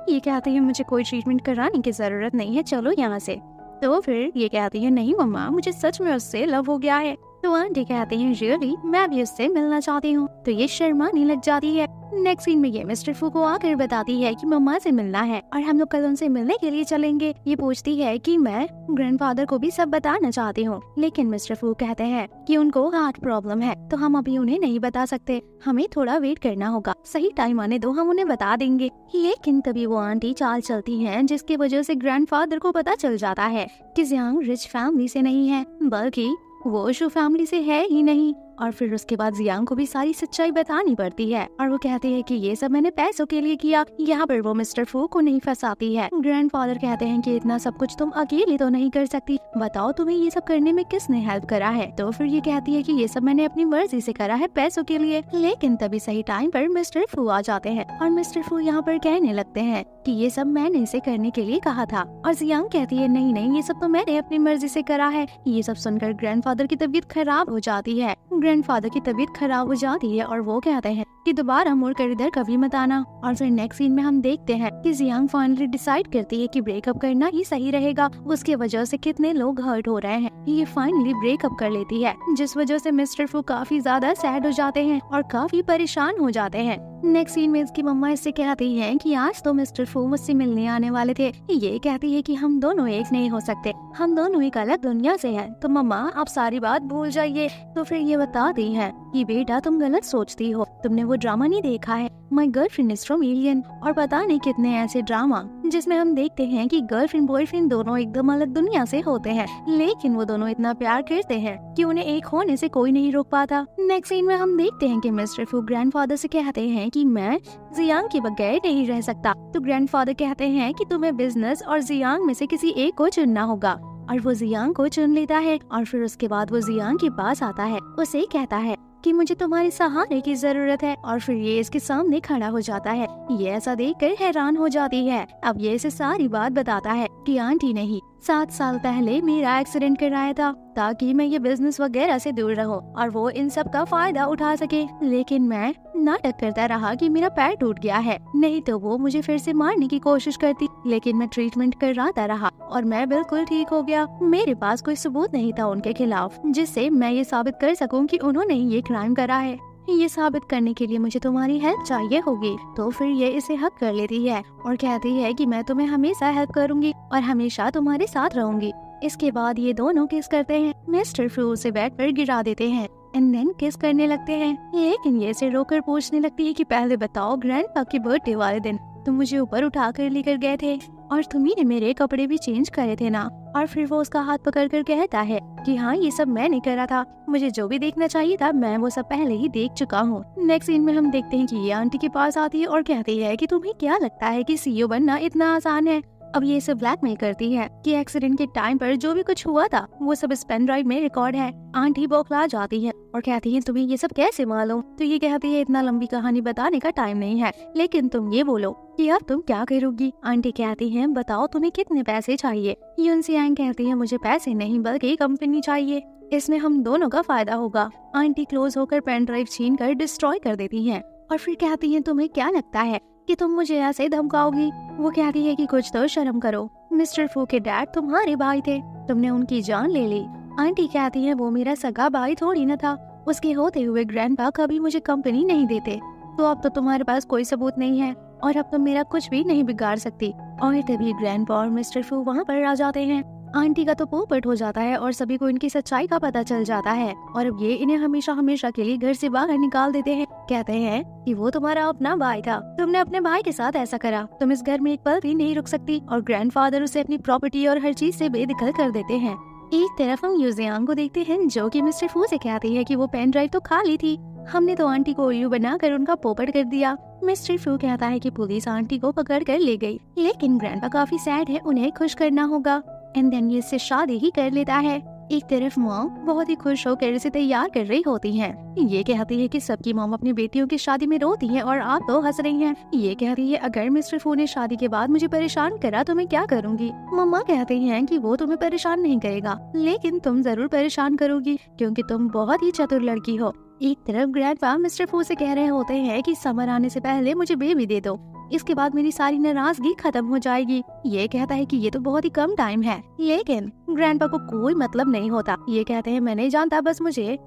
ये कहती है मुझे कोई ट्रीटमेंट कराने की जरूरत नहीं है, चलो यहाँ से। तो फिर ये कहती है नहीं मम्मा, मुझे सच में उससे लव हो गया है। तो आंटी कहती हैं रियली मैं भी उससे मिलना चाहती हूँ। तो ये शर्माने लग जाती है। नेक्स्ट सीन में ये मिस्टर फू को आकर बताती है कि मम्मा से मिलना है और हम लोग कल उनसे मिलने के लिए चलेंगे। ये पूछती है कि मैं ग्रैंडफादर को भी सब बताना चाहती हूँ, लेकिन मिस्टर फू कहते हैं कि उनको हार्ट प्रॉब्लम है तो हम अभी उन्हें नहीं बता सकते, हमें थोड़ा वेट करना होगा, सही टाइम आने दो हम उन्हें बता देंगे। लेकिन तभी वो आंटी चाल चलती है जिसकी वजह से ग्रैंडफादर को पता चल जाता है कि जियांग रिच फैमिली से नहीं है बल्कि वो शू फैमिली से है ही नहीं। और फिर उसके बाद जियांग को भी सारी सच्चाई बतानी पड़ती है और वो कहते हैं कि ये सब मैंने पैसों के लिए किया। यहाँ पर वो मिस्टर फू को नहीं फंसाती है। ग्रैंडफादर कहते हैं कि इतना सब कुछ तुम अकेले तो नहीं कर सकती, बताओ तुम्हें ये सब करने में किसने हेल्प करा है। तो फिर ये कहती है कि ये सब मैंने अपनी मर्जी से करा है पैसों के लिए। लेकिन तभी सही टाइम पर मिस्टर फू आ जाते हैं और मिस्टर फू यहाँ पर कहने लगते हैं कि ये सब मैंने इसे करने के लिए कहा था। और जियांग कहती है नहीं नहीं, ये सब तो मैंने अपनी मर्जी से करा है। ये सब सुनकर ग्रैंडफादर की तबीयत खराब हो जाती है। ग्रैंडफादर की तबीयत खराब हो जाती है और वो कहते हैं कि दोबारा मुड़कर इधर कभी मत आना। और फिर नेक्स्ट सीन में हम देखते हैं कि जियांग फाइनली डिसाइड करती है कि ब्रेकअप करना ही सही रहेगा। उसके वजह से कितने लोग हर्ट हो रहे हैं, ये फाइनली ब्रेकअप कर लेती है, जिस वजह से मिस्टर फू काफी ज्यादा सैड हो जाते हैं और काफी परेशान हो जाते हैं। नेक्स्ट सीन में इसकी मम्मा इससे कहती है कि आज तो मिस्टर फू मुझसे मिलने आने वाले थे। ये कहती है कि हम दोनों एक नहीं हो सकते, हम दोनों एक अलग दुनिया से हैं, तो मम्मा आप सारी बात भूल जाइए। तो फिर ये बताती है कि बेटा तुम गलत सोचती हो, तुमने वो ड्रामा नहीं देखा है my girlfriend is from alien, और पता नहीं कितने ऐसे ड्रामा जिसमें हम देखते हैं कि गर्लफ्रेंड बॉयफ्रेंड दोनों एकदम अलग दुनिया से होते हैं, लेकिन वो दोनों इतना प्यार करते हैं कि उन्हें एक होने से कोई नहीं रोक पाता। नेक्स्ट सीन में हम देखते हैं कि मिस्टर फू ग्रैंडफादर से कहते हैं कि मैं जियांग के बगैर नहीं रह सकता। तो ग्रैंडफादर कहते हैं कि तुम्हें बिजनेस और जियांग में से किसी एक को चुनना होगा। और वो जियांग को चुन लेता है और फिर उसके बाद वो जियांग के पास आता है, उसे कहता है कि मुझे तुम्हारे सहारे की जरूरत है। और फिर ये इसके सामने खड़ा हो जाता है। ये ऐसा देखकर हैरान हो जाती है। अब ये इसे सारी बात बताता है कि आंटी नहीं 7 साल पहले मेरा एक्सीडेंट कराया था ताकि मैं ये बिजनेस वगैरह से दूर रहूं और वो इन सब का फायदा उठा सके, लेकिन मैं नाटक करता रहा कि मेरा पैर टूट गया है, नहीं तो वो मुझे फिर से मारने की कोशिश करती, लेकिन मैं ट्रीटमेंट कराता रहा और मैं बिल्कुल ठीक हो गया। मेरे पास कोई सबूत नहीं था उनके खिलाफ जिससे मैं ये साबित कर सकूं कि उन्होंने ये क्राइम करा है। ये साबित करने के लिए मुझे तुम्हारी हेल्प चाहिए होगी। तो फिर ये इसे हक कर लेती है और कहती है कि मैं तुम्हें हमेशा हेल्प करूंगी और हमेशा तुम्हारे साथ रहूंगी। इसके बाद ये दोनों किस करते हैं। मिस्टर फू उसे बेड पर गिरा देते हैं एंड देन किस करने लगते हैं, लेकिन ये इसे रोकर पूछने लगती है कि पहले बताओ ग्रैंडपा के बर्थडे वाले दिन तुम मुझे ऊपर उठा कर लेकर गए थे और तुम्ही ने मेरे कपड़े भी चेंज करे थे ना। और फिर वो उसका हाथ पकड़ कर कहता है कि हाँ ये सब मैंने करा था, मुझे जो भी देखना चाहिए था मैं वो सब पहले ही देख चुका हूँ। नेक्स्ट सीन में हम देखते हैं कि ये आंटी के पास आती है और कहती है कि तुम्हें क्या लगता है कि सीईओ बनना इतना आसान है। अब ये इसे ब्लैकमेल करती है कि एक्सीडेंट के टाइम पर जो भी कुछ हुआ था वो सब इस पेन ड्राइव में रिकॉर्ड है। आंटी बौखला जाती है और कहती है तुम्हें ये सब कैसे मालूम। तो ये कहती है इतना लंबी कहानी बताने का टाइम नहीं है, लेकिन तुम ये बोलो कि अब तुम क्या करोगी। आंटी कहती है बताओ तुम्हें कितने पैसे चाहिए। यूनसियांग कहती है मुझे पैसे नहीं बल्कि कंपनी चाहिए, इसमें हम दोनों का फायदा होगा। आंटी क्लोज होकर पेन ड्राइव छीन कर डिस्ट्रॉय कर देती है और फिर कहती है तुम्हें क्या लगता है कि तुम मुझे ऐसे धमकाओगी। वो कहती है कि कुछ तो शर्म करो, मिस्टर फू के डैड तुम्हारे भाई थे, तुमने उनकी जान ले ली। आंटी कहती है वो मेरा सगा भाई थोड़ी न था, उसके होते हुए ग्रैंडपा कभी मुझे कंपनी नहीं देते, तो अब तो तुम्हारे पास कोई सबूत नहीं है और अब तुम मेरा कुछ भी नहीं बिगाड़ सकती। और तभी ग्रैंडपा और मिस्टर फू वहाँ पर आ जाते हैं। आंटी का तो पोपट हो जाता है और सभी को इनकी सच्चाई का पता चल जाता है और अब ये इन्हें हमेशा हमेशा के लिए घर से बाहर निकाल देते हैं। कहते हैं कि वो तुम्हारा अपना भाई था, तुमने अपने भाई के साथ ऐसा करा, तुम इस घर में एक पल भी नहीं रुक सकती। और ग्रैंडफादर उसे अपनी प्रॉपर्टी और हर चीज से बेदखल कर देते हैं। एक तरफ हम यूजियांग को देखते हैं जो कि मिस्टर फू से कहती है कि वो पेन ड्राइव तो खाली थी, हमने तो आंटी को उल्लू बनाकर उनका पोपट कर दिया। मिस्टर फू कहता है कि पुलिस आंटी को पकड़ कर ले गई, लेकिन ग्रैंडपा काफी सैड है, उन्हें खुश करना होगा एंड देन ये इससे शादी ही कर लेता है। एक तरफ मॉम बहुत ही खुश होकर इसे तैयार कर रही होती हैं। ये कहती है कि सबकी मॉम अपनी बेटियों की शादी में रोती है और आप तो हंस रही हैं। ये कहती है अगर मिस्टर फू ने शादी के बाद मुझे परेशान करा तो मैं क्या करूँगी। मम्मा कहती हैं कि वो तुम्हें परेशान नहीं करेगा, लेकिन तुम जरूर परेशान करोगी क्योंकि तुम बहुत ही चतुर लड़की हो। एक तरफ ग्रैंडपा मिस्टर फू से कह रहे होते हैं कि समर आने से पहले मुझे बेबी दे दो। इसके बाद मेरी सारी नाराजगी खत्म हो जाएगी। ये कहता है कि ये तो बहुत ही कम टाइम है, लेकिन ग्रैंडपा को कोई मतलब नहीं होता। ये कहते हैं मैं नहीं जानता, बस मुझे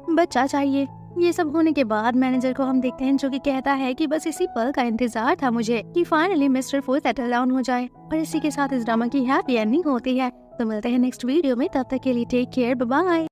बच्चा चाहिए। ये सब होने के बाद मैनेजर को हम देखते हैं जो कि कहता है कि बस इसी पल का इंतजार था मुझे कि फाइनली मिस्टर फू सेटल डाउन हो जाए। और इसी के साथ इस ड्रामा की हैप्पी एंडिंग होती है। तो मिलते हैं नेक्स्ट वीडियो में, तब तक के लिए टेक केयर, बाय बाय।